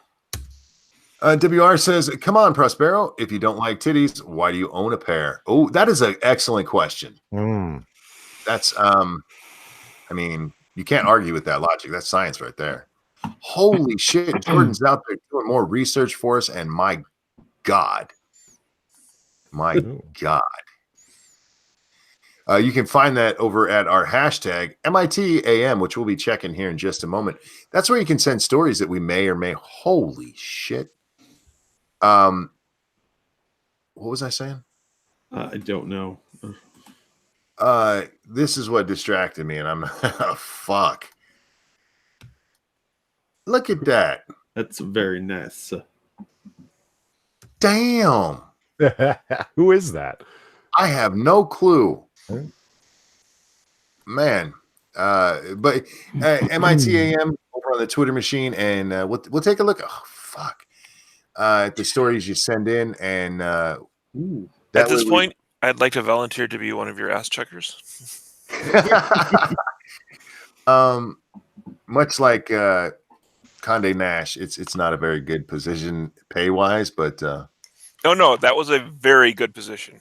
WR says, come on, Prospero. If you don't like titties, why do you own a pair? Oh, that is an excellent question. That's, I mean, you can't argue with that logic. That's science right there. Holy shit. Jordan's out there doing more research for us, and my God. You can find that over at our hashtag MITAM, which we'll be checking here in just a moment. That's where you can send stories that we may or may. Holy shit. What was I saying? I don't know. This is what distracted me, and I'm fuck. Look at that. That's very nice. Damn. Who is that? I have no clue. Man. But MITAM over on the Twitter machine, and we'll take a look. Oh, fuck. At the stories you send in, and at this point, I'd like to volunteer to be one of your ass checkers. Much like Condé Nast, it's not a very good position pay wise, but no, that was a very good position.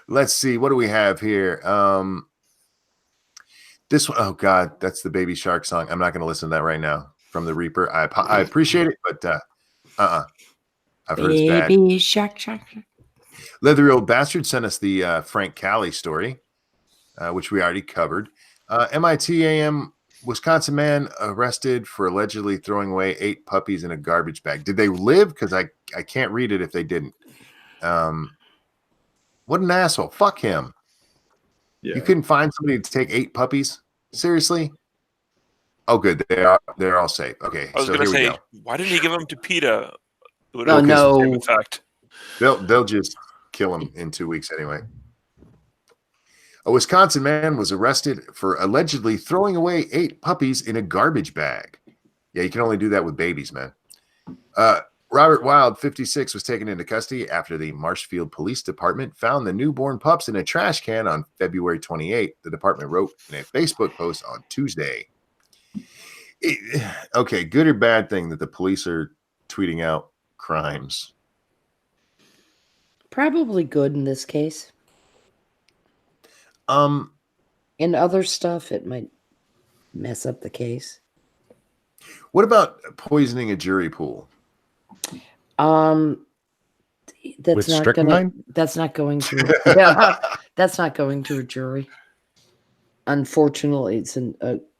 Let's see, what do we have here? This one, oh god, that's the Baby Shark song. I'm not going to listen to that right now from the Reaper. I appreciate it, but I've heard it's bad. Baby shark, shark. Leathery Old Bastard sent us the Frank Cali story, which we already covered. MIT AM Wisconsin man arrested for allegedly throwing away 8 puppies in a garbage bag. Did they live? Because I can't read it if they didn't. What an asshole. Fuck him. Yeah. You couldn't find somebody to take 8 puppies? Seriously? Oh, good. They're all safe. Okay. I was so going to here we say, go. why didn't he give them to PETA? It would Oh, have no. the same effect. They'll just kill him in 2 weeks anyway. A Wisconsin man was arrested for allegedly throwing away 8 puppies in a garbage bag. Yeah, you can only do that with babies, man. Robert Wild, 56, was taken into custody after the Marshfield Police Department found the newborn pups in a trash can on February 28. The department wrote in a Facebook post on Tuesday. Okay, good or bad thing that the police are tweeting out crimes? Probably good in this case. In other stuff, it might mess up the case. What about poisoning a jury pool? That's With not strychnine? that's not going to yeah, that's not going to a jury. Unfortunately, it's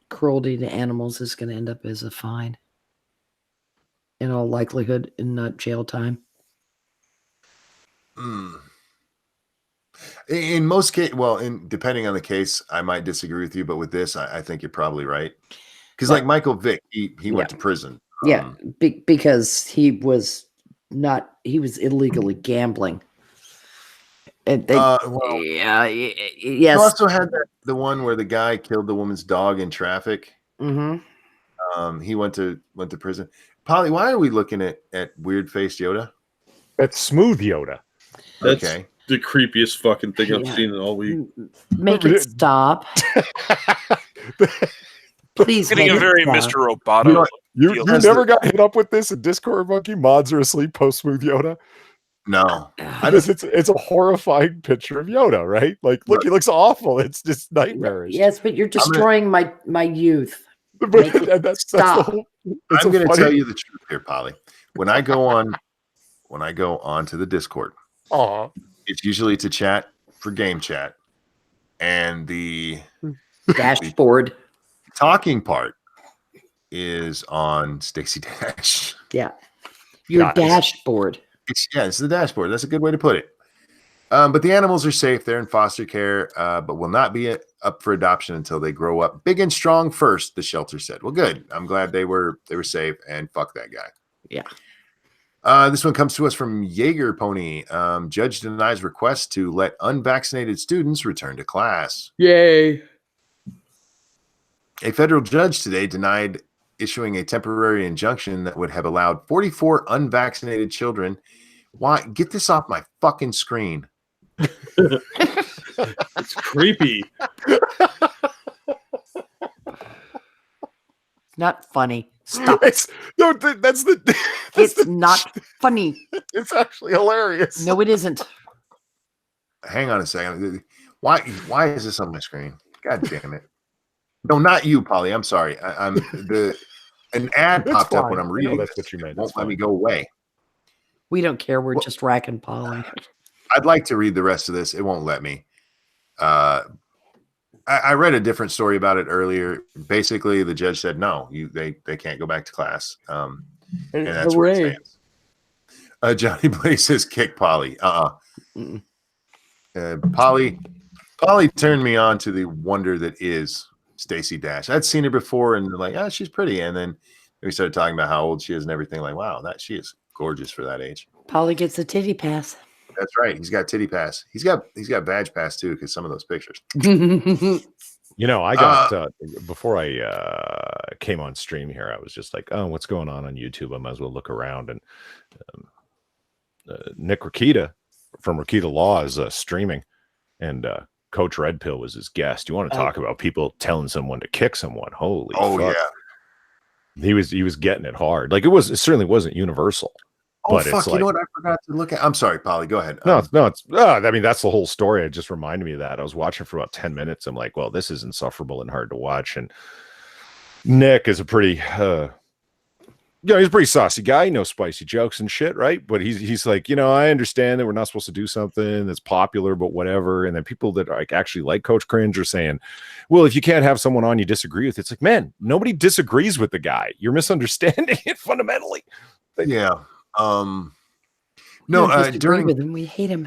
cruelty to animals is going to end up as a fine. In all likelihood, in not jail time. In most cases, well, depending on the case, I might disagree with you, but with this, I think you're probably right. Because like Michael Vick, he went to prison. Because he was illegally gambling. And they, yes. You also had the one where the guy killed the woman's dog in traffic. Mm-hmm. He went to prison. Polly, why are we looking at weird faced Yoda? That's smooth Yoda. That's Okay. the creepiest fucking thing I've seen in all week. Make it stop. Please. Getting a very stop. Mr. Roboto. You never got hit up with this in Discord, Monkey? Mods are asleep post smooth Yoda. No, it's a horrifying picture of Yoda, right? Like, look, he looks awful. It's just nightmarish. Yes, but you're destroying my youth. That's the whole, I'm going to tell you the truth here, Polly. When I go on to the Discord, it's usually to chat for game chat, and the dashboard talking part is on Stacy Dash. Yeah, your dashboard. It's the dashboard. That's a good way to put it. But the animals are safe. They're in foster care, but will not be up for adoption until they grow up big and strong first, the shelter said. Well, good. I'm glad they were safe, and fuck that guy. Yeah. This one comes to us from Jaeger Pony. Judge denies request to let unvaccinated students return to class. Yay. A federal judge today denied issuing a temporary injunction that would have allowed 44 unvaccinated children. Why? Get this off my fucking screen. It's creepy. Not funny. Stop. It's not funny. It's actually hilarious. No, it isn't. Hang on a second. Why is this on my screen? God damn it. No, not you, Polly. I'm sorry. An ad popped up when I'm reading. That's what you meant. Won't let me go away. We don't care. We're just racking Polly. I'd like to read the rest of this. It won't let me. I read a different story about it earlier. Basically, the judge said no. They can't go back to class. And that's where it stands. Johnny Blaze says kick Polly. Polly turned me on to the wonder that is Stacy Dash. I'd seen her before and like, oh, she's pretty. And then we started talking about how old she is and everything. Like, wow, she is gorgeous for that age. Polly gets a titty pass. That's right. He's got titty pass. He's got badge pass too, because some of those pictures. You know, I got before I came on stream here, I was just like, oh, what's going on YouTube? I might as well look around. And Nick Rakita from Rakita Law is streaming, and Coach Red Pill was his guest. You want to talk about people telling someone to kick someone? Holy fuck. Yeah. He was getting it hard. Like it certainly wasn't universal. Oh, but fuck. it's You know what? I forgot to look at. I'm sorry, Polly. Go ahead. No, it's I mean, that's the whole story. It just reminded me of that. I was watching for about 10 minutes. I'm like, well, this is insufferable and hard to watch. And Nick is a pretty Yeah, he's a pretty saucy guy. No spicy jokes and shit, right? But he's like, I understand that we're not supposed to do something that's popular, but whatever. And then people that actually like Coach Cringe are saying, well, if you can't have someone on you disagree with, it's like, man, nobody disagrees with the guy. You're misunderstanding it fundamentally. Yeah. We No, don't disagree with him. We hate him.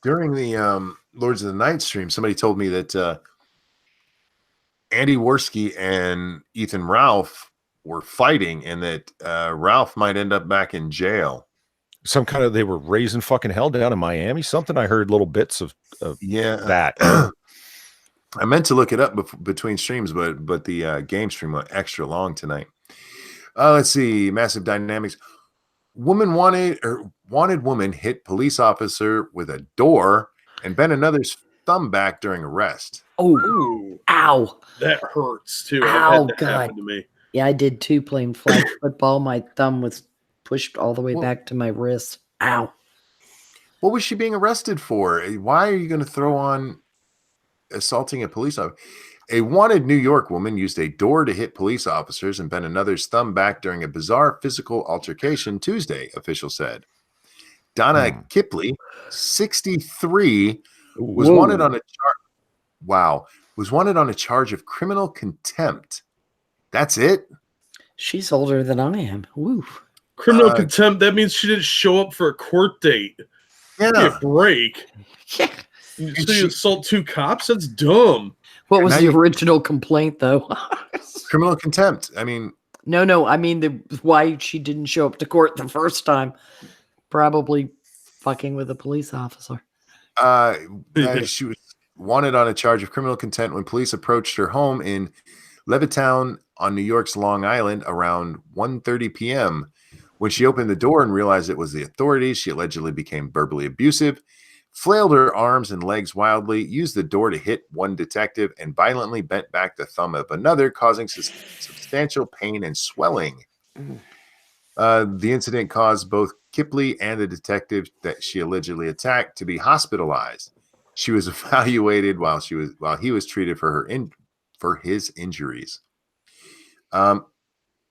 during the Lords of the Night stream, somebody told me that Andy Worski and Ethan Ralph were fighting, and that Ralph might end up back in jail. They were raising fucking hell down in Miami. Something I heard little bits of that. I meant to look it up between streams, but the game stream went extra long tonight. Let's see. Massive Dynamics. Wanted woman hit police officer with a door and bent another's thumb back during arrest. Oh, Ooh, ow. that hurts too. Ow, I've had that God. happen to me. Yeah, I did too, playing flag football. My thumb was pushed all the way back to my wrist. Ow. What was she being arrested for? Why are you going to throw on assaulting a police officer? A wanted New York woman used a door to hit police officers and bent another's thumb back during a bizarre physical altercation Tuesday, officials said. Donna Kipley, 63, was wanted on a charge of criminal contempt. That's it? She's older than I am. Woo. Criminal contempt, that means she didn't show up for a court date. Yeah. Give me a break. Yeah. So you assault 2 cops? That's dumb. What was the original complaint, though? Criminal contempt. I mean... No. I mean, why she didn't show up to court the first time. Probably fucking with a police officer. She was wanted on a charge of criminal contempt when police approached her home in Levittown on New York's Long Island around 1:30 p.m. When she opened the door and realized it was the authorities, she allegedly became verbally abusive, flailed her arms and legs wildly, used the door to hit one detective, and violently bent back the thumb of another, causing substantial pain and swelling. The incident caused both Kipley and the detective that she allegedly attacked to be hospitalized. She was evaluated while he was treated for his injuries.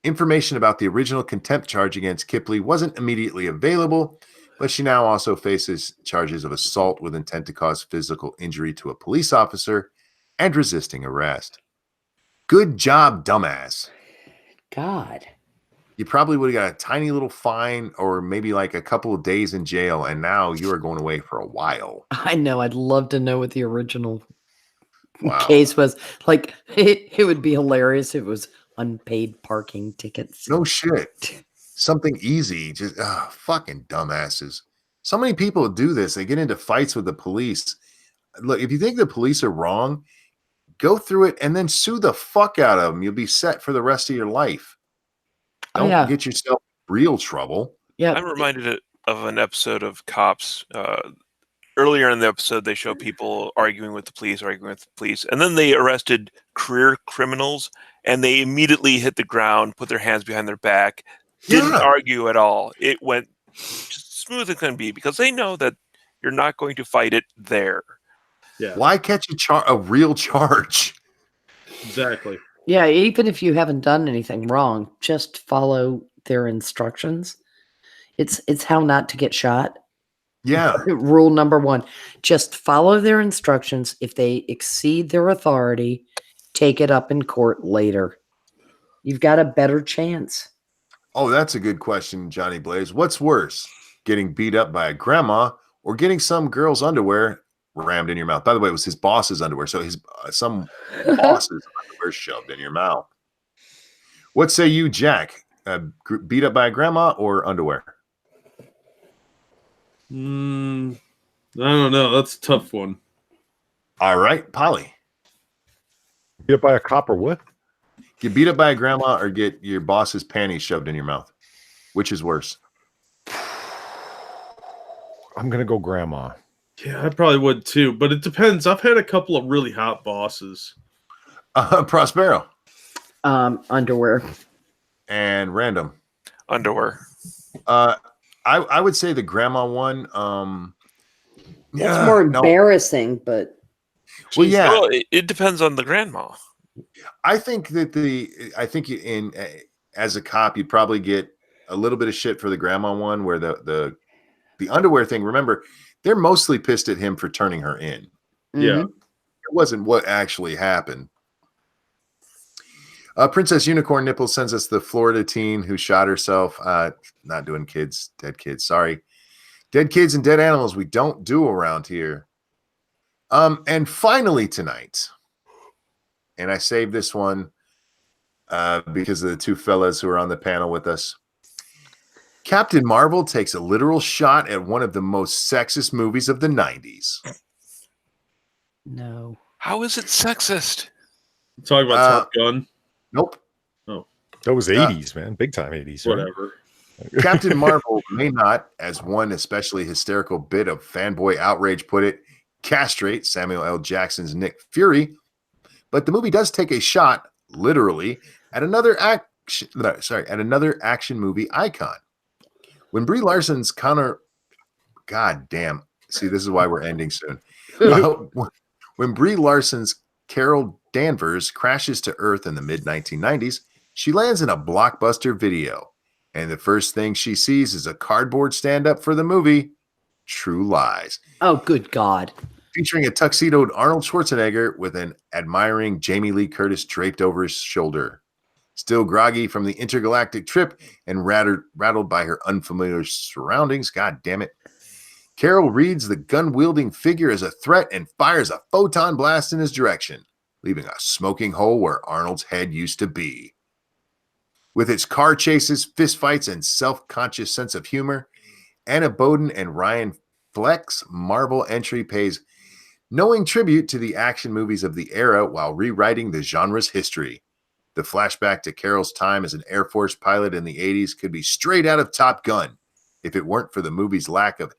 Information about the original contempt charge against Kipley wasn't immediately available, but she now also faces charges of assault with intent to cause physical injury to a police officer and resisting arrest. Good job, dumbass. God. You probably would have got a tiny little fine or maybe like a couple of days in jail, and now you are going away for a while. I know. I'd love to know what the original case was. Like, it would be hilarious if it was unpaid parking tickets. No shit. Something easy. Just fucking dumbasses. So many people do this. They get into fights with the police. Look, if you think the police are wrong, go through it and then sue the fuck out of them. You'll be set for the rest of your life. Don't get yourself in real trouble. Yeah. I'm reminded of an episode of Cops. Earlier in the episode, they show people arguing with the police, and then they arrested career criminals, and they immediately hit the ground, put their hands behind their back, didn't argue at all. It went just smooth as can be because they know that you're not going to fight it there. Yeah. Why catch a real charge? Exactly. Yeah, even if you haven't done anything wrong, just follow their instructions. It's how not to get shot. Yeah. Rule number 1, just follow their instructions. If they exceed their authority, take it up in court later. You've got a better chance. Oh, that's a good question, Johnny Blaze. What's worse, getting beat up by a grandma or getting some girl's underwear rammed in your mouth? By the way, it was his boss's underwear. So some boss's underwear shoved in your mouth. What say you, Jack? Beat up by a grandma or underwear? I don't know. That's a tough one. All right, Polly. Beat up by a cop or what? Get beat up by a grandma or get your boss's panties shoved in your mouth? Which is worse? I'm going to go grandma. Yeah, I probably would too, but it depends. I've had a couple of really hot bosses. Prospero. Underwear. And Random. Underwear. I would say the grandma one. That's more embarrassing, but well, yeah. Well, it depends on the grandma. I think that as a cop, you'd probably get a little bit of shit for the grandma one, where the underwear thing. Remember, they're mostly pissed at him for turning her in. Yeah. It wasn't what actually happened. Princess Unicorn Nipple sends us the Florida teen who shot herself. Not doing kids, dead kids. Sorry. Dead kids and dead animals we don't do around here. And finally tonight, and I saved this one because of the two fellas who are on the panel with us. Captain Marvel takes a literal shot at one of the most sexist movies of the 90s. No. How is it sexist? Talking about Top Gun. Nope. Oh, that was 80s, man. Big time 80s. Right? Whatever. Captain Marvel may not, as one especially hysterical bit of fanboy outrage put it, castrate Samuel L. Jackson's Nick Fury, but the movie does take a shot, literally, at another action movie icon. When Brie Larson's God damn. See, this is why we're ending soon. When Brie Larson's Carol Danvers crashes to Earth in the mid-1990s, she lands in a blockbuster video. And the first thing she sees is a cardboard stand-up for the movie, True Lies. Oh, good God. Featuring a tuxedoed Arnold Schwarzenegger with an admiring Jamie Lee Curtis draped over his shoulder. Still groggy from the intergalactic trip and rattled by her unfamiliar surroundings, God damn it, Carol reads the gun-wielding figure as a threat and fires a photon blast in his direction, leaving a smoking hole where Arnold's head used to be. With its car chases, fistfights, and self-conscious sense of humor, Anna Boden and Ryan Fleck's Marvel entry pays knowing tribute to the action movies of the era while rewriting the genre's history. The flashback to Carol's time as an Air Force pilot in the 80s could be straight out of Top Gun if it weren't for the movie's lack of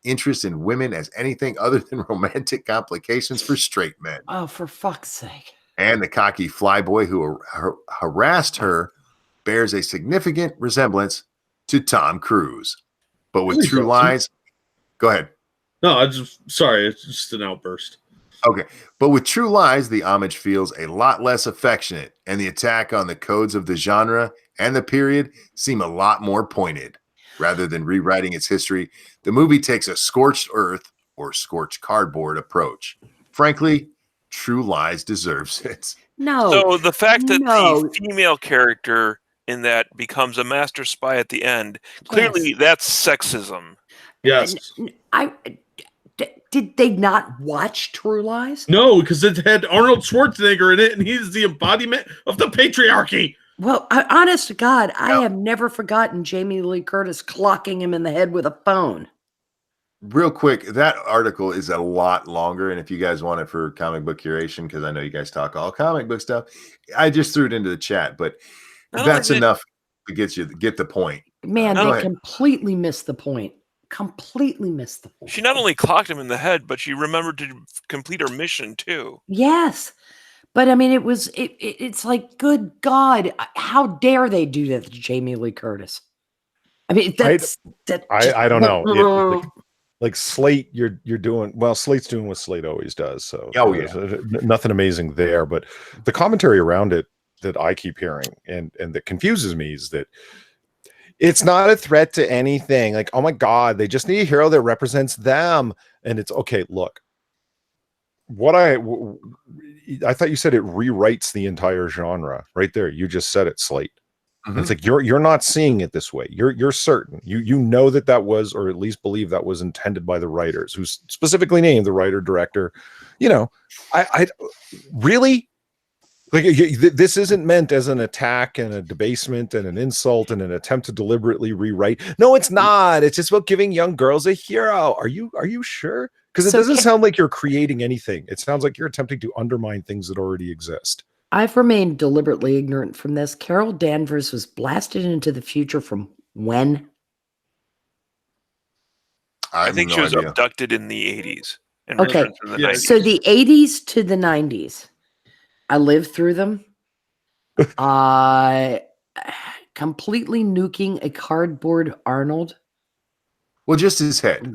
interest in women as anything other than romantic complications for straight men. Oh, for fuck's sake. And the cocky flyboy who harassed her bears a significant resemblance to Tom Cruise. But with True Lies, go ahead. No, sorry, it's just an outburst. Okay, but with True Lies, the homage feels a lot less affectionate, and the attack on the codes of the genre and the period seem a lot more pointed. Rather than rewriting its history, the movie takes a scorched earth or scorched cardboard approach. Frankly, True Lies deserves it. No. So the fact that the female character in that becomes a master spy at the end, clearly that's sexism. Yes. Did they not watch True Lies? No, because it had Arnold Schwarzenegger in it, and he's the embodiment of the patriarchy. Well, honest to God, I have never forgotten Jamie Lee Curtis clocking him in the head with a phone. Real quick, that article is a lot longer, and if you guys want it for comic book curation, because I know you guys talk all comic book stuff, I just threw it into the chat, but that's enough to get the point. Man, they completely missed the point. Completely missed the point. She not only clocked him in the head, but she remembered to complete her mission too. Yes. But I mean, it's like, good God, how dare they do that to Jamie Lee Curtis? I mean, I don't know. Like Slate, you're doing well. Slate's doing what Slate always does. So nothing amazing there. But the commentary around it that I keep hearing and that confuses me is that it's not a threat to anything. Like, oh my God, they just need a hero that represents them. And it's okay. Look, what I thought you said it rewrites the entire genre right there. You just said it, Slate. Mm-hmm. It's like you're not seeing it this way. You're certain. You know that was, or at least believe that was intended by the writers, who specifically named the writer director. You know, I really. Like, this isn't meant as an attack and a debasement and an insult and an attempt to deliberately rewrite. No, it's not. It's just about giving young girls a hero. Are you sure? Because it doesn't sound like you're creating anything. It sounds like you're attempting to undermine things that already exist. I've remained deliberately ignorant from this. Carol Danvers was blasted into the future from when? I think she was abducted in the 80s. And okay, so the 80s to the 90s. I lived through them. Completely nuking a cardboard Arnold. Well, just his head.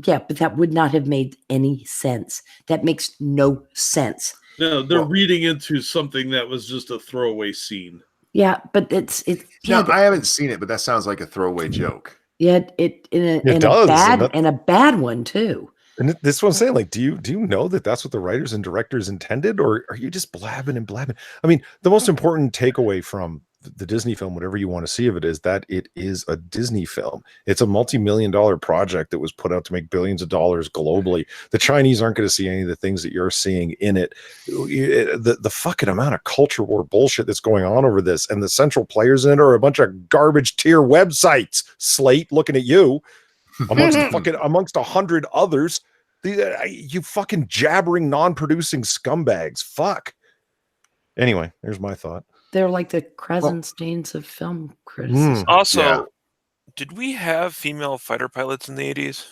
Yeah, but that would not have made any sense. That makes no sense. No, they're reading into something that was just a throwaway scene. Yeah, but it's Now, I haven't seen it, but that sounds like a throwaway joke. yeah, it in does, a bad one too. And this is what I'm saying. Like, do you know that that's what the writers and directors intended, or are you just blabbing and blabbing? I mean, the most important takeaway from the Disney film, whatever you want to see of it, is that it is a Disney film. It's a multi-million-dollar project that was put out to make billions of dollars globally. The Chinese aren't going to see any of the things that you're seeing in it. The fucking amount of culture war bullshit that's going on over this, and the central players in it are a bunch of garbage tier websites. Slate, looking at you. Amongst 100 others, you fucking jabbering, non-producing scumbags. Fuck. Anyway, there's my thought. They're like the Krasensteins of film criticism. Also, did we have female fighter pilots in the 80s?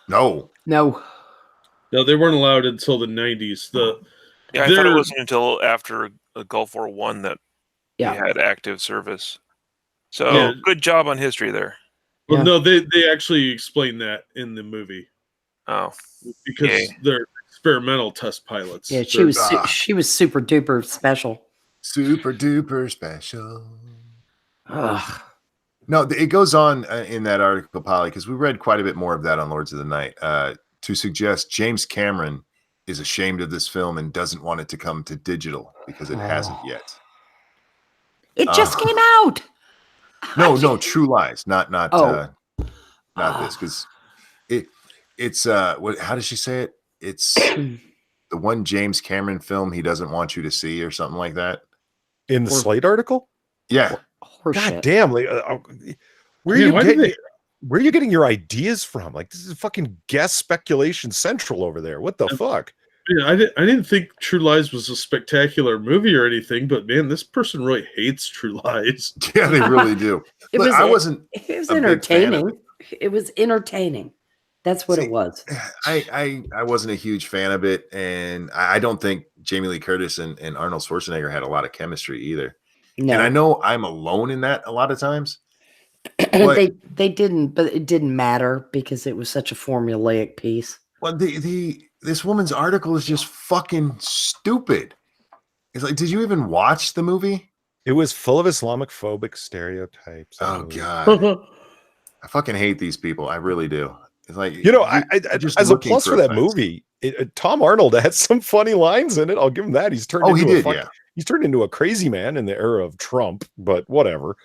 No, they weren't allowed until the 90s. I thought it wasn't until after Gulf War I that we had active service. So good job on history there. Well, no, they actually explain that in the movie. Oh, because they're experimental test pilots. Yeah, she was super duper special. Super duper special. Ugh. No, it goes on in that article, Polly, because we read quite a bit more of that on Lords of the Night, to suggest James Cameron is ashamed of this film and doesn't want it to come to digital because it hasn't yet. It just came out. No, True Lies, not this, because it's what? How does she say it? It's the one James Cameron film he doesn't want you to see, or something like that. In the Slate article? Yeah. God damn! Where are you getting your ideas from? Like, this is fucking guest speculation central over there. What the fuck? Yeah, I didn't think True Lies was a spectacular movie or anything, but man, this person really hates True Lies. Yeah, they really do. It was entertaining. It was entertaining. That's what it was. I wasn't a huge fan of it, and I don't think Jamie Lee Curtis and Arnold Schwarzenegger had a lot of chemistry either. No. And I know I'm alone in that a lot of times. But they didn't, but it didn't matter because it was such a formulaic piece. Well, this woman's article is just fucking stupid. It's like, did you even watch the movie? It was full of Islamic phobic stereotypes. Oh God, I fucking hate these people. I really do. It's like, I just as a plus for that movie, Tom Arnold had some funny lines in it. I'll give him that. He's turned he's turned into a crazy man in the era of Trump, but whatever.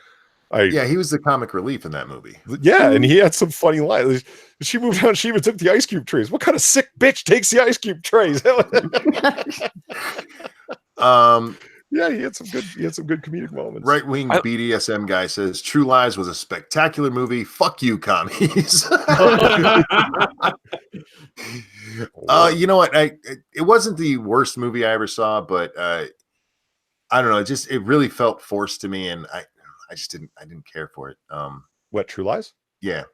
He was the comic relief in that movie. Yeah, and he had some funny lines. She moved on. She even took the ice cube trays. What kind of sick bitch takes the ice cube trays? Yeah, he had some good comedic moments. Right wing BDSM guy says True Lies was a spectacular movie. Fuck you, commies. You know what? It wasn't the worst movie I ever saw, but I don't know. It really felt forced to me, and I didn't care for it. What, True Lies? Yeah.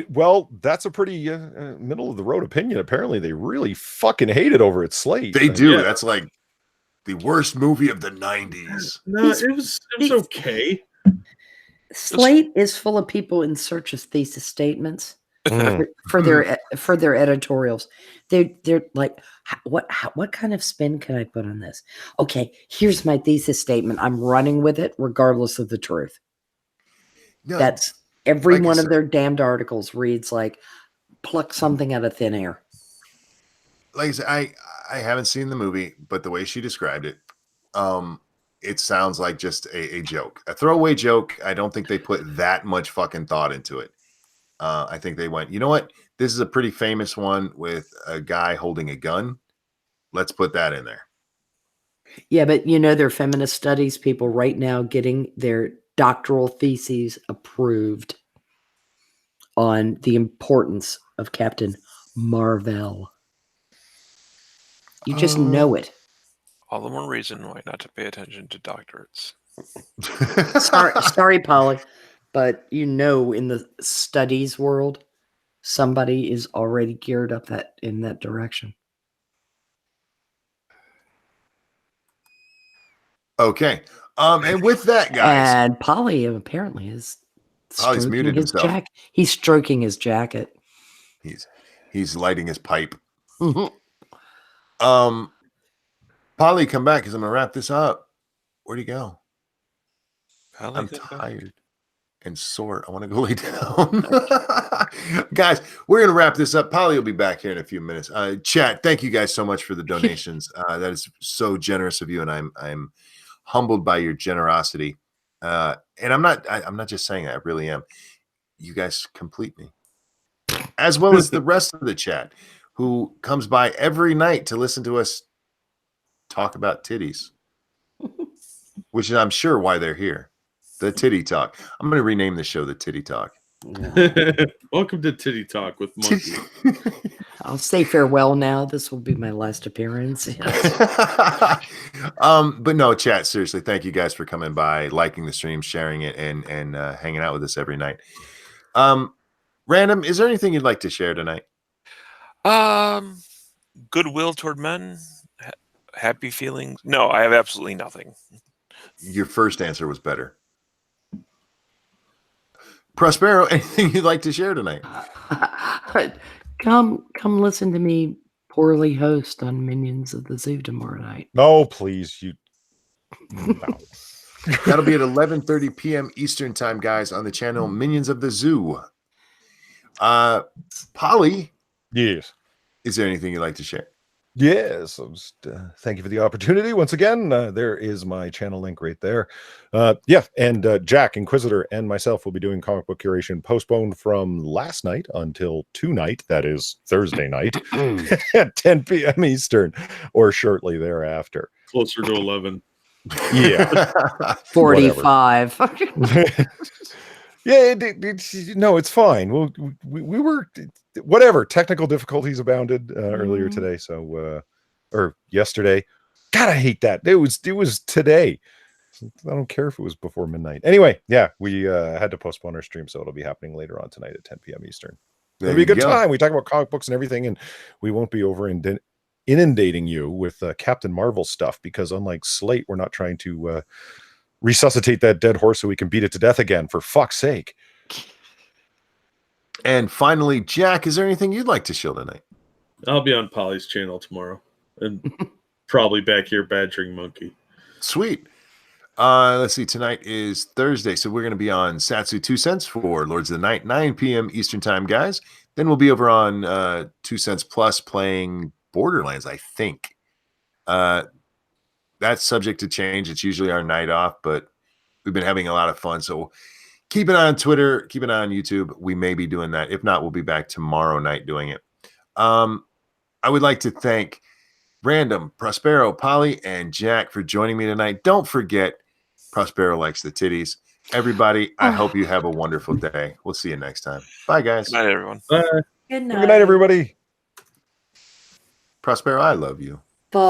Well, that's a pretty middle of the road opinion. Apparently, they really fucking hate it over at Slate. They do. Yeah. That's like the worst movie of the 90s. No, it was okay. Slate is full of people in search of thesis statements for their editorials. They're like, what kind of spin can I put on this? Okay, here's my thesis statement. I'm running with it regardless of the truth. No, that's every one of their damned articles reads like pluck something out of thin air. Like I said, I haven't seen the movie, but the way she described it, it sounds like just a joke, a throwaway joke. I don't think they put that much fucking thought into it. I think they went, you know what? This is a pretty famous one with a guy holding a gun. Let's put that in there. Yeah, but they're feminist studies people right now getting their doctoral theses approved on the importance of Captain Marvel. You just know it. All the more reason why not to pay attention to doctorates. Sorry, Polly, but in the studies world, somebody is already geared up in that direction. Okay. And with that, guys. And Polly apparently is he's muted himself. He's stroking his jacket. He's lighting his pipe. Polly, come back because I'm gonna wrap this up. Where'd he go? I'm tired and sore. I want to go lay down. Guys, we're going to wrap this up. Polly will be back here in a few minutes. Chat, thank you guys so much for the donations. That is so generous of you, and I'm humbled by your generosity. And I'm not just saying that. I really am. You guys complete me, as well as the rest of the chat who comes by every night to listen to us talk about titties, which is, I'm sure, why they're here. The Titty Talk. I'm going to rename the show the Titty Talk. Welcome to Titty Talk with Monkey. I'll say farewell now. This will be my last appearance. But no, chat, seriously, thank you guys for coming by, liking the stream, sharing it, and hanging out with us every night. Random, is there anything you'd like to share tonight? Goodwill toward men, happy feelings. No, I have absolutely nothing. Your first answer was better. Prospero, anything you'd like to share tonight? Come listen to me poorly host on Minions of the Zoo tomorrow night. No, please, you. No. That'll be at 11:30 p.m. Eastern time, guys, on the channel Minions of the Zoo. Polly, Yes. is there anything you'd like to share? Yes, thank you for the opportunity. Once again, there is my channel link right there. Yeah, and Jack, Inquisitor, and myself will be doing comic book curation, postponed from last night until tonight, that is Thursday night, at 10 p.m. Eastern, or shortly thereafter. Closer to 11. Yeah. 45. Yeah, no, it's fine. We were, whatever, technical difficulties abounded earlier today, so or yesterday. God, I hate that. It was today. I don't care if it was before midnight. Anyway, yeah, we had to postpone our stream, so it'll be happening later on tonight at 10 p.m. Eastern. It'll be a good time. We talk about comic books and everything, and we won't be inundating you with Captain Marvel stuff, because unlike Slate, we're not trying to resuscitate that dead horse so we can beat it to death again, for fuck's sake. And finally, Jack, is there anything you'd like to show tonight? I'll be on Polly's channel tomorrow, and probably back here badgering Monkey. Sweet. Let's see. Tonight is Thursday, so we're going to be on Satsu 2 Cents for Lords of the Night, 9 p.m. Eastern time, guys. Then we'll be over on 2 Cents Plus playing Borderlands, I think. That's subject to change. It's usually our night off, but we've been having a lot of fun. So keep an eye on Twitter, keep an eye on YouTube. We may be doing that. If not, we'll be back tomorrow night doing it. I would like to thank Random, Prospero, Polly, and Jack for joining me tonight. Don't forget, Prospero likes the titties. Everybody, I hope you have a wonderful day. We'll see you next time. Bye, guys. Good night, everyone. Bye. Good night. Good night, everybody. Prospero, I love you.